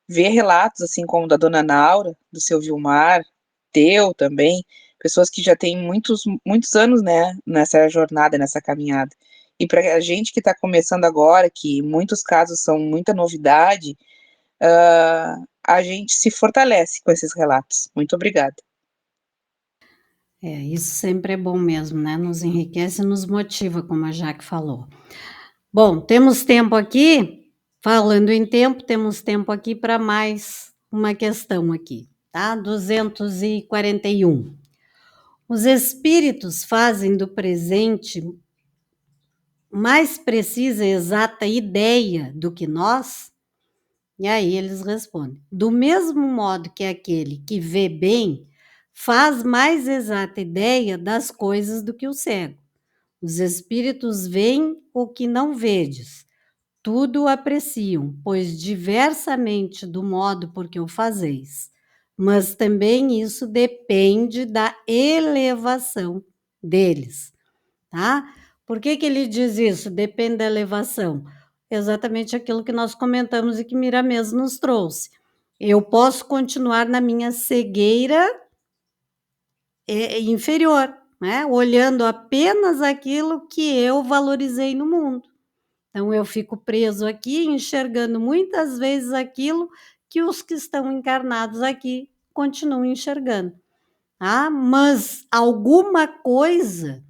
ver relatos assim como o da dona Naura, do seu Vilmar, teu também, pessoas que já têm muitos anos, né, nessa jornada, nessa caminhada. E para a gente que está começando agora, que em muitos casos são muita novidade, a gente se fortalece com esses relatos. Muito obrigada. Isso sempre é bom mesmo, né? Nos enriquece e nos motiva, como a Jaque falou. Bom, temos tempo aqui, falando em tempo, temos tempo aqui para mais uma questão aqui, tá? 241. Os espíritos fazem do presente mais precisa e exata ideia do que nós? E aí eles respondem: do mesmo modo que aquele que vê bem faz mais exata ideia das coisas do que o cego. Os espíritos veem o que não vedes, tudo o apreciam, pois diversamente do modo por que o fazeis. Mas também isso depende da elevação deles, tá? Por que ele diz isso? Depende da elevação. Exatamente aquilo que nós comentamos e que Miramês nos trouxe. Eu posso continuar na minha cegueira inferior, né? Olhando apenas aquilo que eu valorizei no mundo. Então, eu fico preso aqui, enxergando muitas vezes aquilo que os que estão encarnados aqui continuam enxergando. Tá? Mas alguma coisa,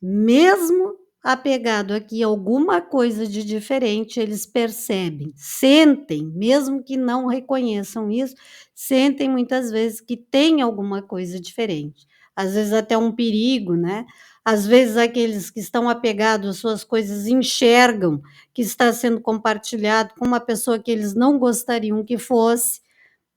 mesmo apegado aqui, alguma coisa de diferente, eles percebem, sentem, mesmo que não reconheçam isso, sentem muitas vezes que tem alguma coisa diferente. Às vezes até um perigo, né? Às vezes aqueles que estão apegados às suas coisas enxergam que está sendo compartilhado com uma pessoa que eles não gostariam que fosse,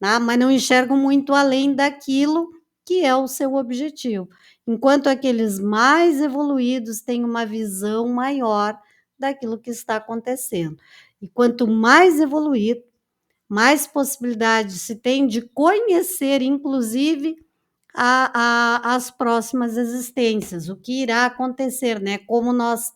né? Mas não enxergam muito além daquilo que é o seu objetivo. Enquanto aqueles mais evoluídos têm uma visão maior daquilo que está acontecendo. E quanto mais evoluído, mais possibilidade se tem de conhecer, inclusive, as próximas existências, o que irá acontecer, né? Como nós,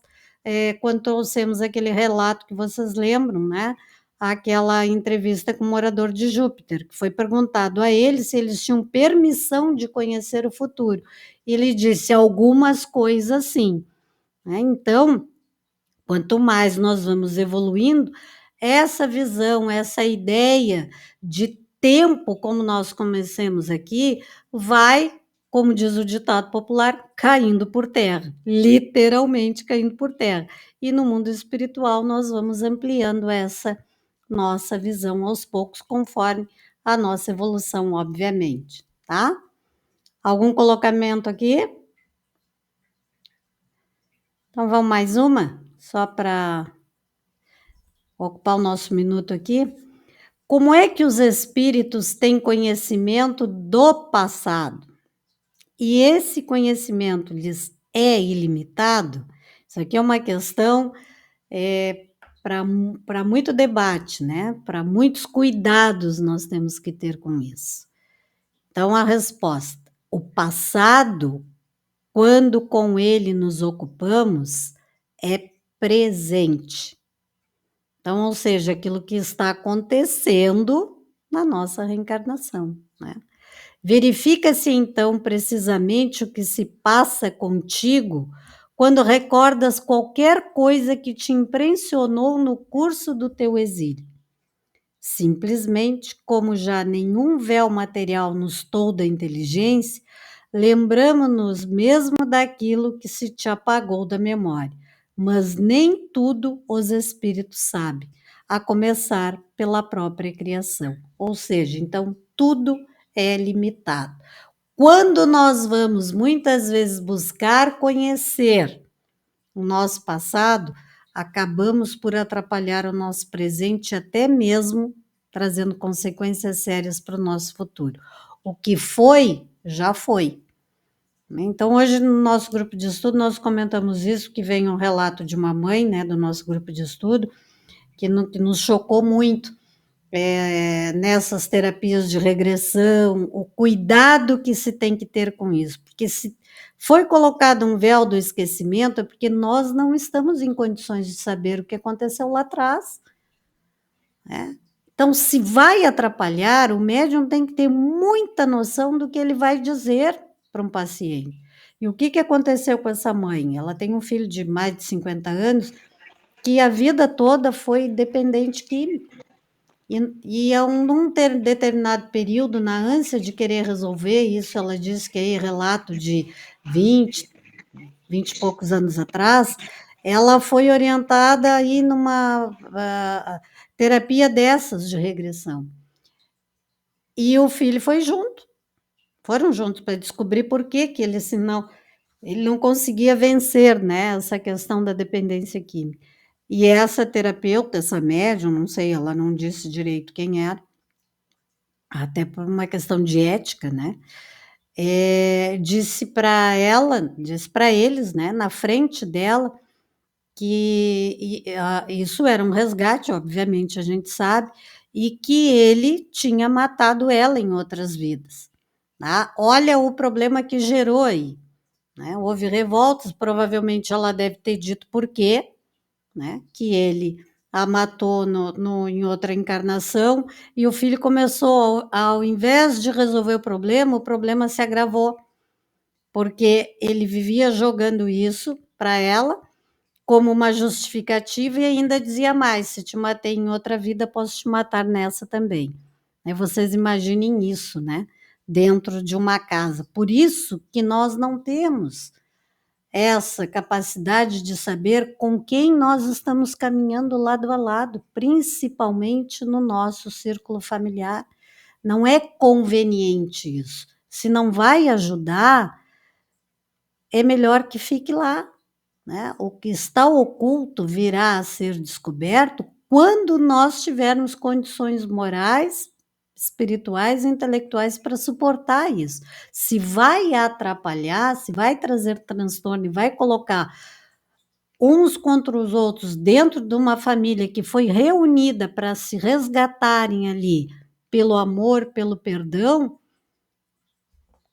quando trouxemos aquele relato que vocês lembram, né? Aquela entrevista com o morador de Júpiter, que foi perguntado a ele se eles tinham permissão de conhecer o futuro. Ele disse algumas coisas sim. Né? Então, quanto mais nós vamos evoluindo, essa visão, essa ideia de tempo, como nós conhecemos aqui, vai, como diz o ditado popular, caindo por terra, literalmente caindo por terra. E no mundo espiritual nós vamos ampliando essa nossa visão aos poucos, conforme a nossa evolução, obviamente, tá? Algum colocamento aqui? Então vamos mais uma, só para ocupar o nosso minuto aqui. Como é que os espíritos têm conhecimento do passado? E esse conhecimento lhes é ilimitado? Isso aqui é uma questão para muito debate, né? Para muitos cuidados nós temos que ter com isso. Então, a resposta: o passado, quando com ele nos ocupamos, é presente. Então, ou seja, aquilo que está acontecendo na nossa reencarnação, né? Verifica-se então precisamente o que se passa contigo quando recordas qualquer coisa que te impressionou no curso do teu exílio. Simplesmente, como já nenhum véu material nos tolda a inteligência, lembramos-nos mesmo daquilo que se te apagou da memória, mas nem tudo os espíritos sabem, a começar pela própria criação. Ou seja, então, tudo é limitado. Quando nós vamos, muitas vezes, buscar conhecer o nosso passado, acabamos por atrapalhar o nosso presente, até mesmo trazendo consequências sérias para o nosso futuro. O que foi, já foi. Então, hoje, no nosso grupo de estudo, nós comentamos isso, que vem um relato de uma mãe, né, do nosso grupo de estudo, que nos chocou muito, nessas terapias de regressão, o cuidado que se tem que ter com isso, porque se foi colocado um véu do esquecimento, é porque nós não estamos em condições de saber o que aconteceu lá atrás, né? Então, se vai atrapalhar, o médium tem que ter muita noção do que ele vai dizer para um paciente. E o que aconteceu com essa mãe? Ela tem um filho de mais de 50 anos que a vida toda foi dependente químico. E num determinado período, na ânsia de querer resolver isso, ela disse que aí relato de 20 e poucos anos atrás, ela foi orientada aí numa terapia dessas de regressão. E o filho foi junto, foram juntos para descobrir por que ele, senão, ele não conseguia vencer, né, essa questão da dependência química. E essa terapeuta, essa médium, não sei, ela não disse direito quem era, até por uma questão de ética, né? Disse para eles, né, na frente dela, que isso era um resgate, obviamente a gente sabe, e que ele tinha matado ela em outras vidas. Tá? Olha o problema que gerou aí. Né? Houve revoltas, provavelmente ela deve ter dito por quê, né, que ele a matou em outra encarnação, e o filho começou, ao invés de resolver o problema se agravou, porque ele vivia jogando isso para ela como uma justificativa e ainda dizia mais, se te matei em outra vida, posso te matar nessa também. Vocês imaginem isso, né, dentro de uma casa. Por isso que nós não temos essa capacidade de saber com quem nós estamos caminhando lado a lado, principalmente no nosso círculo familiar. Não é conveniente isso. Se não vai ajudar, é melhor que fique lá, né? O que está oculto virá a ser descoberto quando nós tivermos condições morais, espirituais e intelectuais para suportar isso. Se vai atrapalhar, se vai trazer transtorno e vai colocar uns contra os outros dentro de uma família que foi reunida para se resgatarem ali pelo amor, pelo perdão,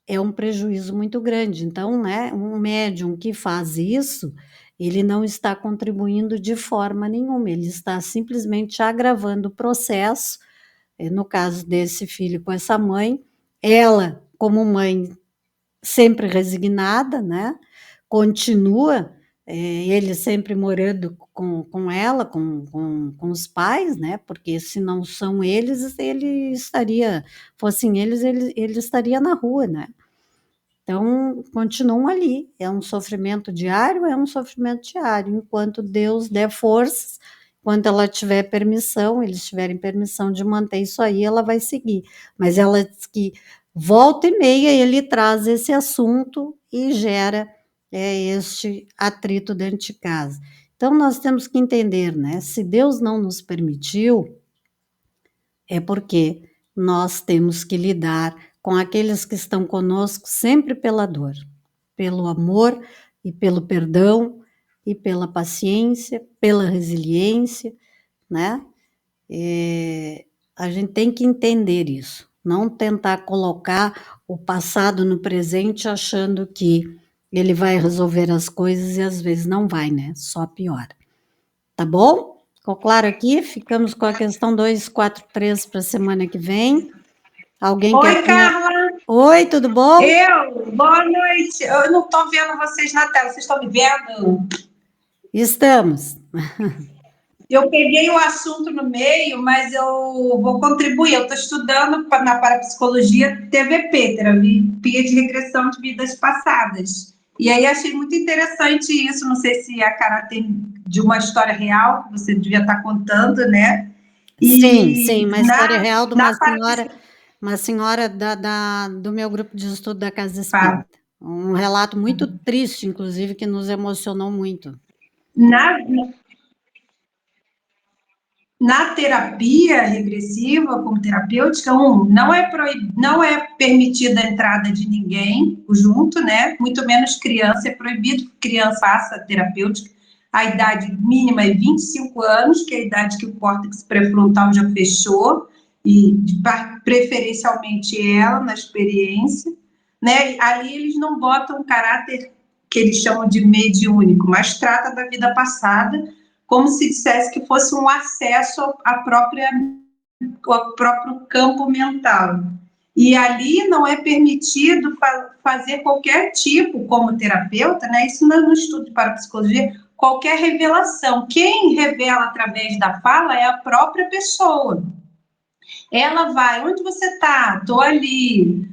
é um prejuízo muito grande. Então, né, um médium que faz isso, ele não está contribuindo de forma nenhuma, ele está simplesmente agravando o processo. No caso desse filho com essa mãe, ela, como mãe, sempre resignada, né? Continua, ele sempre morando com ela, com os pais, né? Porque se não são eles, ele estaria, fossem eles, ele estaria na rua, né? Então, continuam ali. É um sofrimento diário, enquanto Deus der forças, enquanto ela tiver permissão, eles tiverem permissão de manter isso aí, ela vai seguir. Mas ela diz que volta e meia ele traz esse assunto e gera este atrito dentro de casa. Então, nós temos que entender, né? Se Deus não nos permitiu, é porque nós temos que lidar com aqueles que estão conosco sempre pela dor, pelo amor e pelo perdão e pela paciência, pela resiliência, né? A gente tem que entender isso, não tentar colocar o passado no presente achando que ele vai resolver as coisas e às vezes não vai, né? Só piora. Tá bom? Ficou claro aqui? Ficamos com a questão 243 para a semana que vem. Alguém Oi, quer... Carla! Oi, tudo bom? Boa noite. Eu não estou vendo vocês na tela, vocês estão me vendo? Estamos. Eu peguei o assunto no meio, mas eu vou contribuir. Eu estou estudando na parapsicologia TVP, terapia de regressão de vidas passadas. E aí achei muito interessante isso. Não sei se a caráter de uma história real que você devia estar contando, né? Sim, uma história real de uma senhora do meu grupo de estudo da Casa Espírita. Um relato muito triste, inclusive, que nos emocionou muito. Na terapia regressiva, como terapêutica, não é permitida a entrada de ninguém junto, né? Muito menos criança, é proibido que criança faça terapêutica. A idade mínima é 25 anos, que é a idade que o córtex pré-frontal já fechou, e preferencialmente ela na experiência, né? Ali eles não botam um caráter que eles chamam de mediúnico, mas trata da vida passada, como se dissesse que fosse um acesso ao próprio campo mental. E ali não é permitido fazer qualquer tipo, como terapeuta, né? Isso no estudo de parapsicologia, qualquer revelação. Quem revela através da fala é a própria pessoa. Ela vai, onde você está? Estou ali,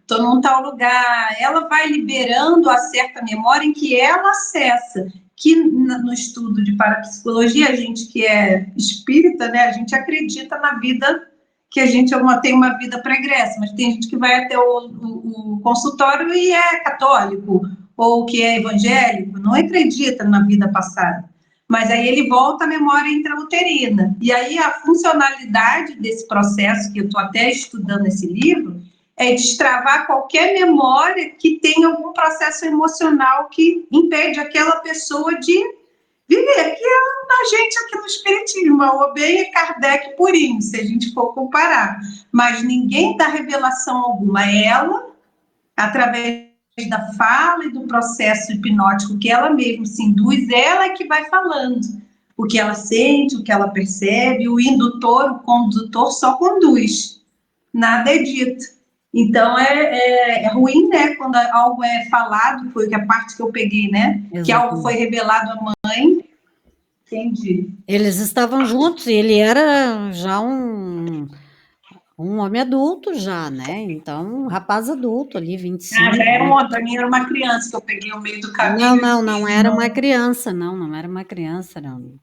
estou num tal lugar. Ela vai liberando a certa memória em que ela acessa. Que no estudo de parapsicologia, a gente que é espírita, né, a gente acredita na vida, que a gente tem uma vida pregressa, mas tem gente que vai até o consultório e é católico, ou que é evangélico, não acredita na vida passada. Mas aí ele volta à memória intrauterina. E aí a funcionalidade desse processo, que eu estou até estudando nesse livro, é destravar qualquer memória que tenha algum processo emocional que impede aquela pessoa de viver, que é a gente aqui no Espiritismo, a Obey e Kardec purinho, se a gente for comparar. Mas ninguém dá revelação alguma. Ela, através da fala e do processo hipnótico que ela mesma se induz, ela é que vai falando o que ela sente, o que ela percebe, o indutor, o condutor só conduz, nada é dito. Então, é ruim, né, quando algo é falado, foi a parte que eu peguei, né, Exatamente. que algo foi revelado à mãe. Entendi. Eles estavam juntos e ele era já um homem adulto já, né, então, um rapaz adulto ali, 25. Já era para mim era uma criança que eu peguei no meio do caminho. Não era uma criança, não era uma criança, não.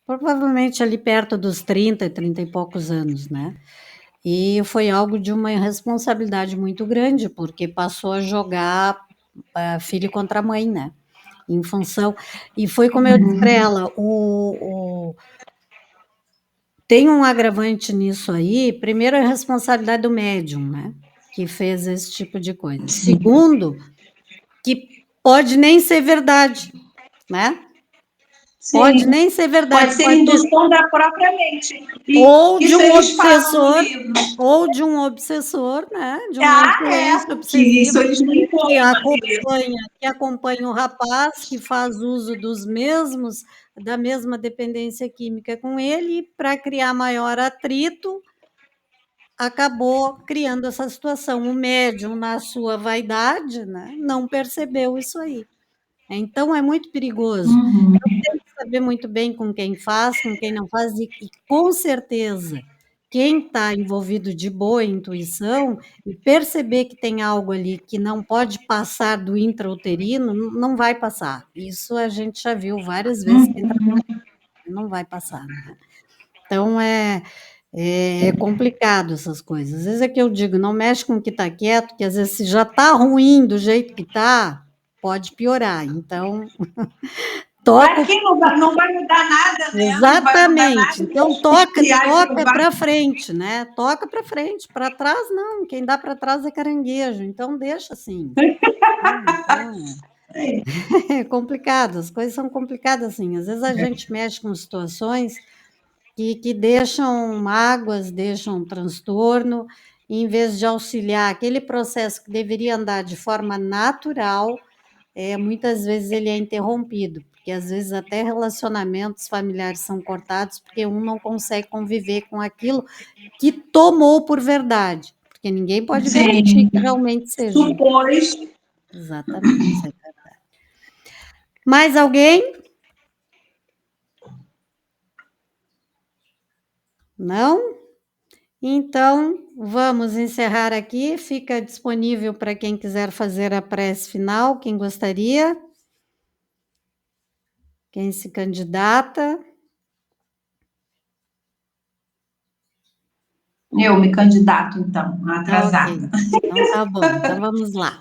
Provavelmente ali perto dos 30 e poucos anos, né? E foi algo de uma responsabilidade muito grande, porque passou a jogar filho contra mãe, né? Em função. E foi como eu disse para ela: tem um agravante nisso aí. Primeiro, a responsabilidade do médium, né? Que fez esse tipo de coisa. Segundo, que pode nem ser verdade, né? Sim. Pode nem ser verdade. Pode ser indução da própria mente. Ou de um obsessor, né? De uma influência obsessiva que acompanha o rapaz, que faz uso da mesma dependência química com ele, e para criar maior atrito, acabou criando essa situação. O médium, na sua vaidade, né, não percebeu isso aí. Então, é muito perigoso. Tem que saber muito bem com quem faz, com quem não faz, e com certeza, quem está envolvido de boa intuição e perceber que tem algo ali que não pode passar do intrauterino, não vai passar. Isso a gente já viu várias vezes, não vai passar. Né? Então, é complicado essas coisas. Às vezes é que eu digo, não mexe com o que está quieto, que às vezes se já está ruim do jeito que está, pode piorar. Então, toca. Aqui não vai mudar nada, né? Exatamente. Então, toca para frente, né? Toca para frente. Para trás, não. Quem dá para trás é caranguejo. Então, deixa assim. É complicado. As coisas são complicadas assim. Às vezes a gente mexe com situações que deixam mágoas, deixam transtorno, e em vez de auxiliar aquele processo que deveria andar de forma natural, muitas vezes ele é interrompido, porque às vezes até relacionamentos familiares são cortados porque um não consegue conviver com aquilo que tomou por verdade, porque porque ninguém pode Sim. garantir que realmente seja. Supôs. Exatamente, isso é verdade. Mais alguém? Não? Então, vamos encerrar aqui. Fica disponível para quem quiser fazer a prece final, quem gostaria, quem se candidata. Eu me candidato, então, Ok, atrasada. então tá bom, então vamos lá.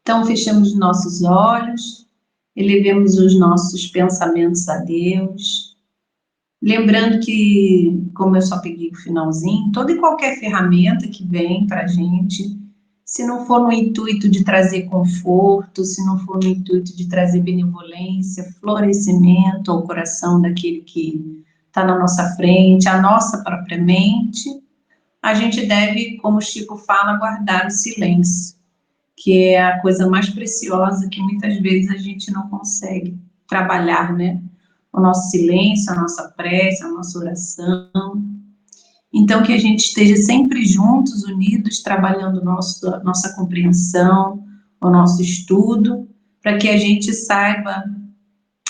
Então, fechamos nossos olhos, elevemos os nossos pensamentos a Deus. Lembrando que, como eu só peguei o finalzinho, toda e qualquer ferramenta que vem para a gente, se não for no intuito de trazer conforto, se não for no intuito de trazer benevolência, florescimento ao coração daquele que está na nossa frente, a nossa própria mente, a gente deve, como o Chico fala, guardar o silêncio, que é a coisa mais preciosa que muitas vezes a gente não consegue trabalhar, né? O nosso silêncio, a nossa prece, a nossa oração. Então, que a gente esteja sempre juntos, unidos, trabalhando nossa compreensão, o nosso estudo, para que a gente saiba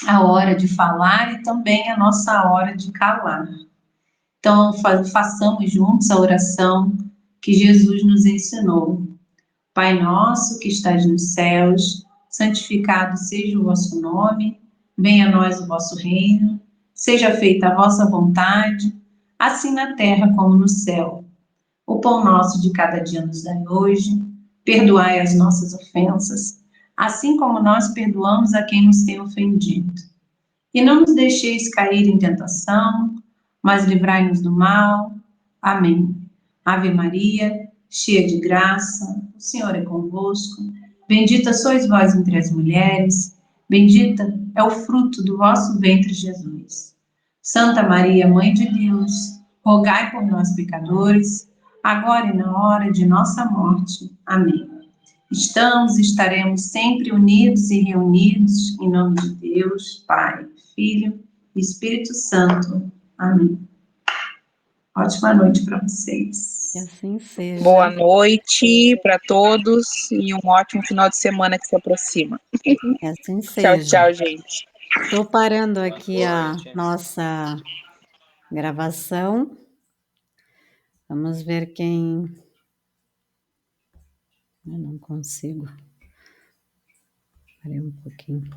a hora de falar e também a nossa hora de calar. Então, façamos juntos a oração que Jesus nos ensinou. Pai nosso que estás nos céus, santificado seja o vosso nome, venha a nós o vosso reino, seja feita a vossa vontade, assim na terra como no céu. O pão nosso de cada dia nos dai hoje, perdoai as nossas ofensas, assim como nós perdoamos a quem nos tem ofendido. E não nos deixeis cair em tentação, mas livrai-nos do mal. Amém. Ave Maria, cheia de graça, o Senhor é convosco. Bendita sois vós entre as mulheres, bendita é o fruto do vosso ventre, Jesus. Santa Maria, Mãe de Deus, rogai por nós, pecadores, agora e na hora de nossa morte. Amém. Estaremos sempre unidos e reunidos em nome de Deus, Pai, Filho e Espírito Santo. Amém. Ótima noite para vocês. Que assim seja. Boa noite para todos e um ótimo final de semana que se aproxima. Que assim Tchau, seja. tchau, gente. Estou parando aqui a nossa gravação. Vamos ver quem... Eu não consigo. Parei um pouquinho.